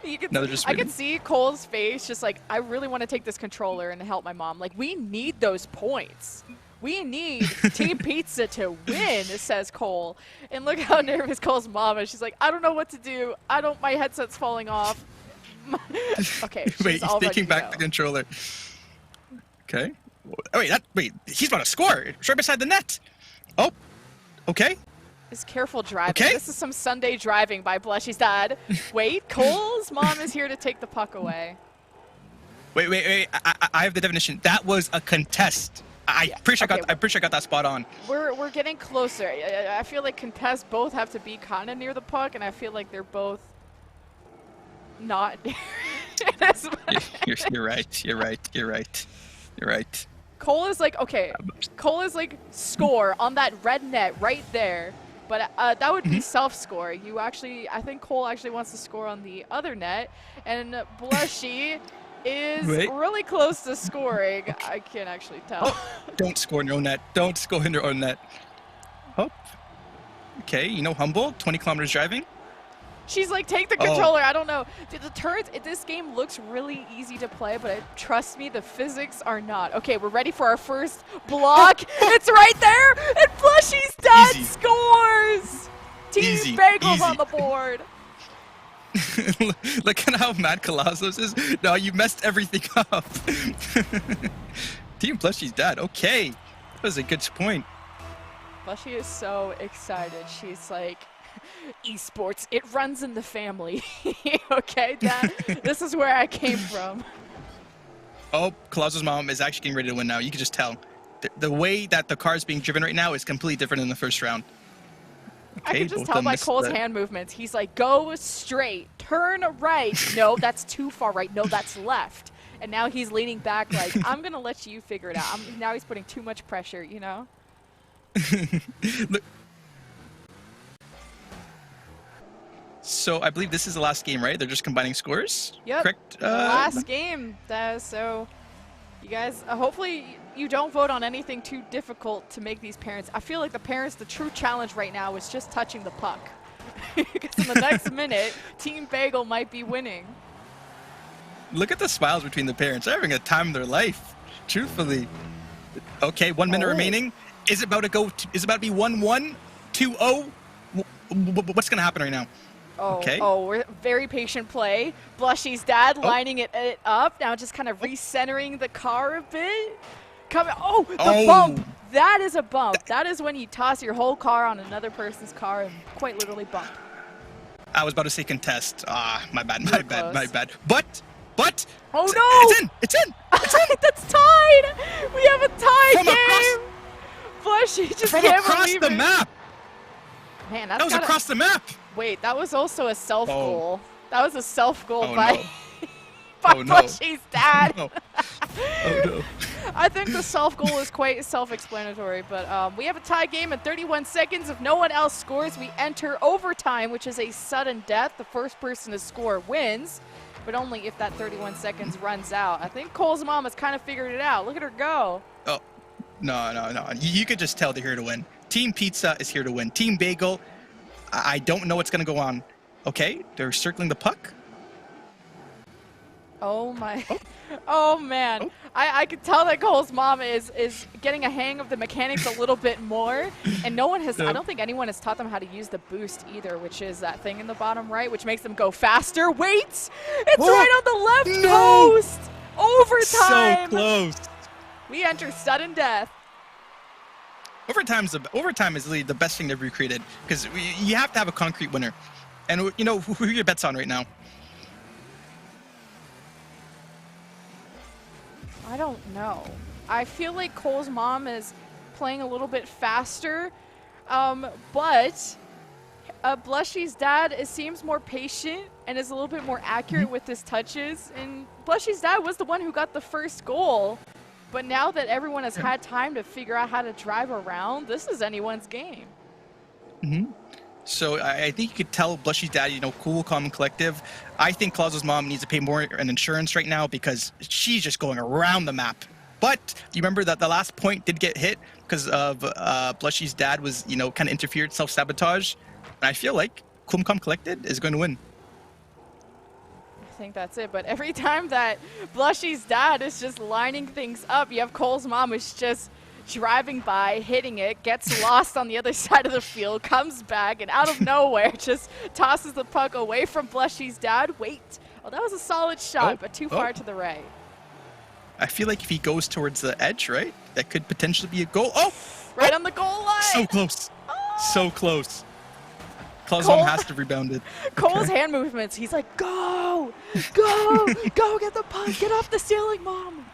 Speaker 1: You can,
Speaker 2: No, they're just
Speaker 1: I
Speaker 2: waiting.
Speaker 1: can see Cole's face just like, I really want to take this controller and help my mom. Like, we need those points. We need Team Pizza to win, says Cole. And look how nervous Cole's mom is. She's like, I don't know what to do. My headset's falling off. Okay, she's
Speaker 2: Wait, he's
Speaker 1: all ready
Speaker 2: taking
Speaker 1: to
Speaker 2: back
Speaker 1: go.
Speaker 2: the controller. Okay. Wait, he's about to score. It's right beside the net. Oh, okay.
Speaker 1: Is careful driving.
Speaker 2: Okay.
Speaker 1: This is some Sunday driving by Blushy's dad. Wait, Cole's mom is here to take the puck away.
Speaker 2: Wait. I have the definition. That was a contest. I'm pretty sure I got that spot on.
Speaker 1: We're getting closer. I feel like contests both have to be kind of near the puck, and I feel like they're both not.
Speaker 2: You're right.
Speaker 1: Cole is like, okay. Cole is like score on that red net right there. But that would be self-score. I think Cole actually wants to score on the other net. And Blushy is really close to scoring. I can't actually tell.
Speaker 2: Oh, don't score in your own net. Don't score in your own net. Oh. Okay, humble. 20 kilometers driving.
Speaker 1: She's like, take the controller. I don't know. Dude, the turns, this game looks really easy to play, but trust me, the physics are not. Okay, we're ready for our first block. It's right there, and Blushy's dad scores. Team Bagel's on the board.
Speaker 2: Look at how mad Colazzo's is. No, you messed everything up. Team Blushy's dad. Okay, that was a good point.
Speaker 1: Blushy is so excited. She's like, esports, it runs in the family. Okay, Dad, this is where I came from.
Speaker 2: Oh, Colazzo's mom is actually getting ready to win now. You can just tell. The way that the car is being driven right now is completely different than the first round. Okay,
Speaker 1: I can just tell by Cole's hand movements. He's like, go straight, turn right. No, that's too far right. No, that's left. And now he's leaning back like, I'm going to let you figure it out. Now he's putting too much pressure,
Speaker 2: Look. So I believe this is the last game, right? They're just combining scores?
Speaker 1: Yep.
Speaker 2: Correct?
Speaker 1: Last game. So you guys, hopefully you don't vote on anything too difficult to make these parents. I feel like the true challenge right now is just touching the puck. Because in the next minute, Team Bagel might be winning.
Speaker 2: Look at the smiles between the parents. They're having a time of their life, truthfully. Okay, 1 minute remaining. Is it about to be 1-1, 2-0? What's going to happen right now?
Speaker 1: We're very patient play. Blushy's dad lining it up. Now just kind of recentering the car a bit. The bump. That is a bump. That is when you toss your whole car on another person's car and quite literally bump.
Speaker 2: I was about to say contest. My bad. But.
Speaker 1: Oh no!
Speaker 2: It's in.
Speaker 1: That's tied. We have a tie game. Blushy just can't believe it.
Speaker 2: Across the map.
Speaker 1: Man,
Speaker 2: that was across the map.
Speaker 1: Wait, that was also a self goal. That was a self goal
Speaker 2: by
Speaker 1: Blushy's dad.
Speaker 2: Oh no.
Speaker 1: I think the self goal is quite self-explanatory, but we have a tie game in 31 seconds. If no one else scores, we enter overtime, which is a sudden death. The first person to score wins, but only if that 31 seconds runs out. I think Cole's mom has kind of figured it out. Look at her go.
Speaker 2: Oh, no. You could just tell they're here to win. Team Pizza is here to win. Team Bagel, I don't know what's going to go on. Okay, they're circling the puck.
Speaker 1: Oh my. Oh man. I could tell that Cole's mom is getting a hang of the mechanics a little bit more. And no one has, I don't think anyone has taught them how to use the boost either, which is that thing in the bottom right, which makes them go faster. Wait! It's right on the left post! Overtime!
Speaker 2: So close.
Speaker 1: We enter sudden death.
Speaker 2: Overtime is really the best thing they've recreated because you have to have a concrete winner. And who are your bets on right now?
Speaker 1: I don't know. I feel like Cole's mom is playing a little bit faster, but Blushy's dad seems more patient and is a little bit more accurate with his touches. And Blushy's dad was the one who got the first goal. But now that everyone has had time to figure out how to drive around, this is anyone's game.
Speaker 2: So I think you could tell Blushy's dad, cool, calm, and collective. I think Claus's mom needs to pay more in insurance right now because she's just going around the map. But you remember that the last point did get hit because of Blushy's dad was, kind of interfered, self-sabotage. And I feel like Cool, Calm, Collected is going to win.
Speaker 1: I think that's it. But every time that Blushy's dad is just lining things up, you have Cole's mom who's just driving by, hitting it, gets lost on the other side of the field, comes back, and out of nowhere just tosses the puck away from Blushy's dad. Wait. Oh, that was a solid shot, but too far to the right.
Speaker 2: I feel like if he goes towards the edge, right, that could potentially be a goal. Oh!
Speaker 1: Right on the goal line!
Speaker 2: So close. So close. Claus'
Speaker 1: Cole
Speaker 2: mom has to rebound it.
Speaker 1: Cole's hand movements, he's like, go! Go! Go get the puck! Get off the ceiling, Mom!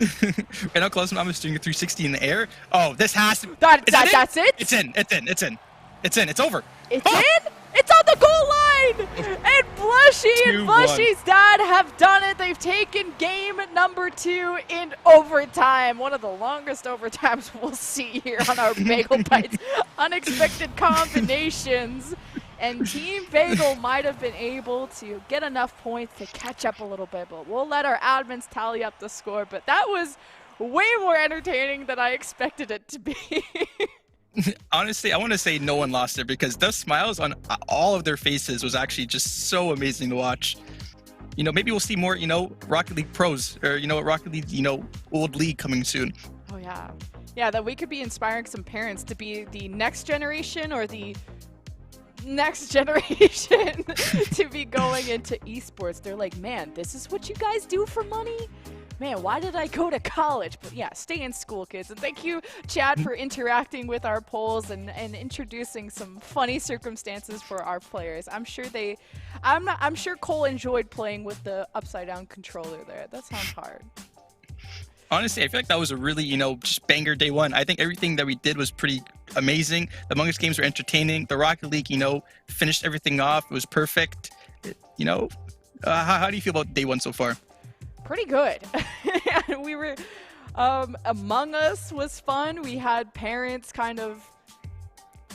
Speaker 2: Right now, Claus' mom is doing a 360 in the air. Oh, this has to...
Speaker 1: That's it?
Speaker 2: It's in. It's in. It's in. It's in. It's over.
Speaker 1: It's in? It's on the goal line! And Blushy's dad have done it. They've taken game number 2 in overtime. One of the longest overtimes we'll see here on our Bagel Bites unexpected combinations. And Team Bagel might have been able to get enough points to catch up a little bit, but we'll let our admins tally up the score. But that was way more entertaining than I expected it to be.
Speaker 2: Honestly, I want to say no one lost it because those smiles on all of their faces was actually just so amazing to watch. Maybe we'll see more, Rocket League pros or, Rocket League, old league coming soon.
Speaker 1: Oh, yeah. Yeah, that we could be inspiring some parents to be the next generation or the next generation to be going into esports. They're like, man, this is what you guys do for money? Man, why did I go to college? But yeah, stay in school, kids. And thank you, Chad, for interacting with our polls and introducing some funny circumstances for our players. I'm sure Cole enjoyed playing with the upside down controller there. That sounds hard.
Speaker 2: Honestly, I feel like that was a really, just banger day one. I think everything that we did was pretty amazing. The Among Us games were entertaining. The Rocket League, finished everything off. It was perfect. How do you feel about day one so far?
Speaker 1: Pretty good. We were Among Us was fun. We had parents kind of,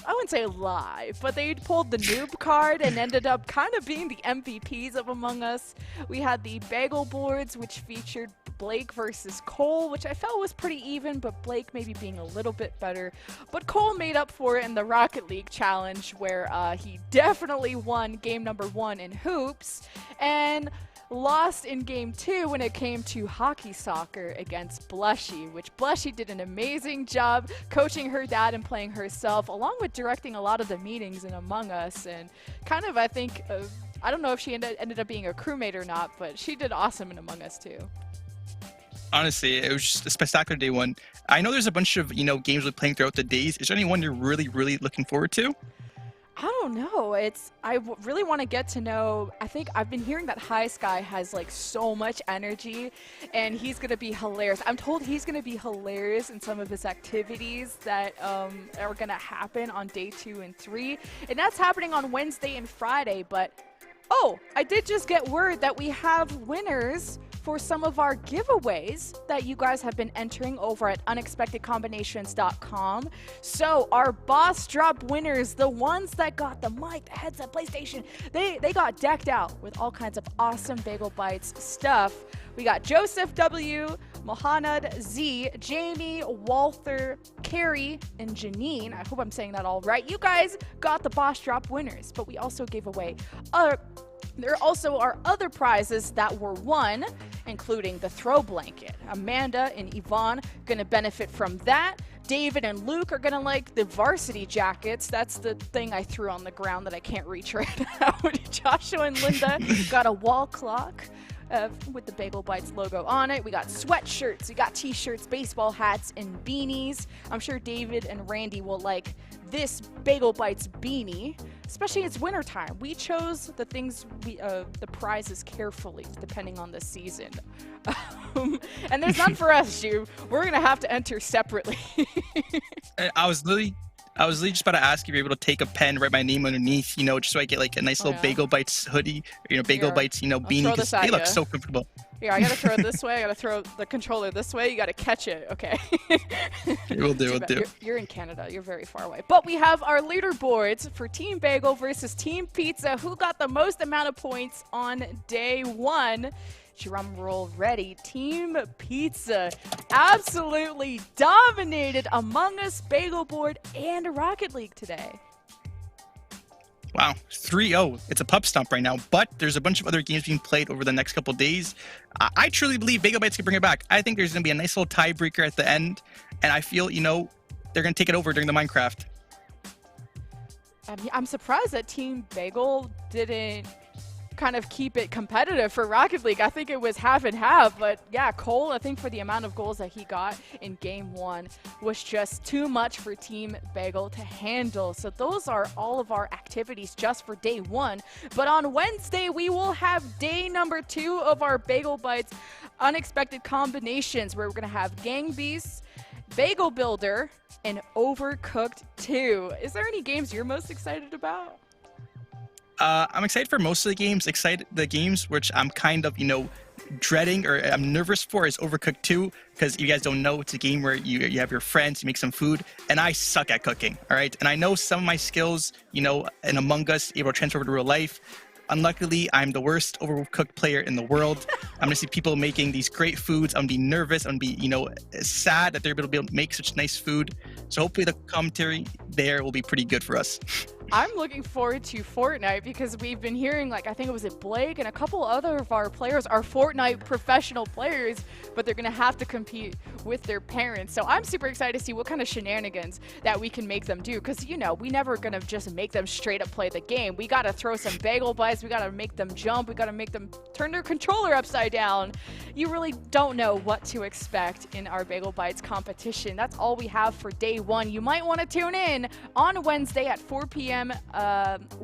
Speaker 1: I wouldn't say live, but they pulled the noob card and ended up kind of being the MVPs of Among Us. We had the Bagel Boards, which featured Blake versus Cole, which I felt was pretty even, but Blake maybe being a little bit better. But Cole made up for it in the Rocket League challenge, where he definitely won game number 1 in hoops, and lost in game 2 when it came to hockey soccer against Blushy, which Blushy did an amazing job coaching her dad and playing herself, along with directing a lot of the meetings in Among Us, and kind of, I think, I don't know if she ended up being a crewmate or not, but she did awesome in Among Us too.
Speaker 2: Honestly, it was just a spectacular day one. I know there's a bunch of, games we're playing throughout the days. Is there any one you're really, really looking forward to?
Speaker 1: I don't know. I really want to get to know. I think I've been hearing that High Sky has like so much energy, and he's gonna be hilarious. I'm told he's gonna be hilarious in some of his activities that are gonna happen on day 2 and 3, and that's happening on Wednesday and Friday. But oh, I did just get word that we have winners for some of our giveaways that you guys have been entering over at unexpectedcombinations.com. So our boss drop winners, the ones that got the mic, the headset, PlayStation, they got decked out with all kinds of awesome Bagel Bites stuff. We got Joseph W, Mohanad Z, Jamie, Walter, Carrie, and Janine. I hope I'm saying that all right. You guys got the boss drop winners, but we also gave away there also are other prizes that were won, including the throw blanket. Amanda and Yvonne going to benefit from that. David and Luke are going to like the varsity jackets. That's the thing I threw on the ground that I can't reach right now. Joshua and Linda got a wall clock with the Bagel Bites logo on it. We got sweatshirts, we got t-shirts, baseball hats, and beanies. I'm sure David and Randy will like this Bagel Bites beanie, especially it's wintertime. We chose the things, the prizes carefully, depending on the season. And there's none for us, Ju. We're going to have to enter separately.
Speaker 2: I was literally just about to ask if you're able to take a pen, write my name underneath, just so I get like a nice little Bagel Bites hoodie, or, Bagel Bites, beanie, because they look so comfortable.
Speaker 1: Here, I gotta throw it this way. I gotta throw the controller this way. You gotta catch it. Okay.
Speaker 2: We'll do.
Speaker 1: You're in Canada. You're very far away. But we have our leaderboards for Team Bagel versus Team Pizza. Who got the most amount of points on day 1? Drum roll ready. Team Pizza absolutely dominated Among Us, Bagel Board, and Rocket League today.
Speaker 2: Wow, 3-0. It's a pup stomp right now, but there's a bunch of other games being played over the next couple days. I truly believe Bagel Bites can bring it back. I think there's going to be a nice little tiebreaker at the end, and I feel, you know, they're going to take it over during the Minecraft.
Speaker 1: I mean, I'm surprised that Team Bagel didn't kind of keep it competitive for Rocket League. I think it was half and half, but yeah, Cole, I think for the amount of goals that he got in game 1 was just too much for Team Bagel to handle. So those are all of our activities just for day 1. But on Wednesday, we will have day number 2 of our Bagel Bites unexpected combinations, where we're going to have Gang Beasts, Bagel Builder, and Overcooked 2. Is there any games you're most excited about?
Speaker 2: I'm excited for most of the games. The games which I'm kind of, you know, dreading or I'm nervous for is Overcooked 2, because you guys don't know, it's a game where you have your friends, you make some food, and I suck at cooking, all right? And I know some of my skills, you know, in Among Us, able to transfer over to real life. Unluckily, I'm the worst Overcooked player in the world. I'm gonna see people making these great foods. I'm gonna be nervous. I'm gonna be, you know, sad that they're able to make such nice food. So hopefully the commentary there will be pretty good for us.
Speaker 1: I'm looking forward to Fortnite because we've been hearing, like, I think it was Blake and a couple other of our players are Fortnite professional players, but they're going to have to compete with their parents. So I'm super excited to see what kind of shenanigans that we can make them do, because, you know, we never going to just make them straight up play the game. We got to throw some bagel bites. We got to make them jump. We got to make them turn their controller upside down. You really don't know what to expect in our Bagel Bites competition. That's all we have for day 1. You might want to tune in on Wednesday at 4 p.m.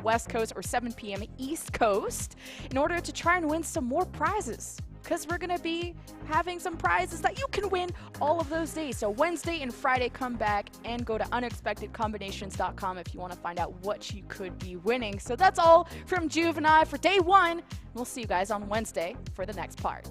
Speaker 1: West Coast or 7 p.m. East Coast in order to try and win some more prizes, because we're going to be having some prizes that you can win all of those days. So Wednesday and Friday, come back and go to unexpectedcombinations.com if you want to find out what you could be winning. So that's all from Juve and I for day 1. We'll see you guys on Wednesday for the next part.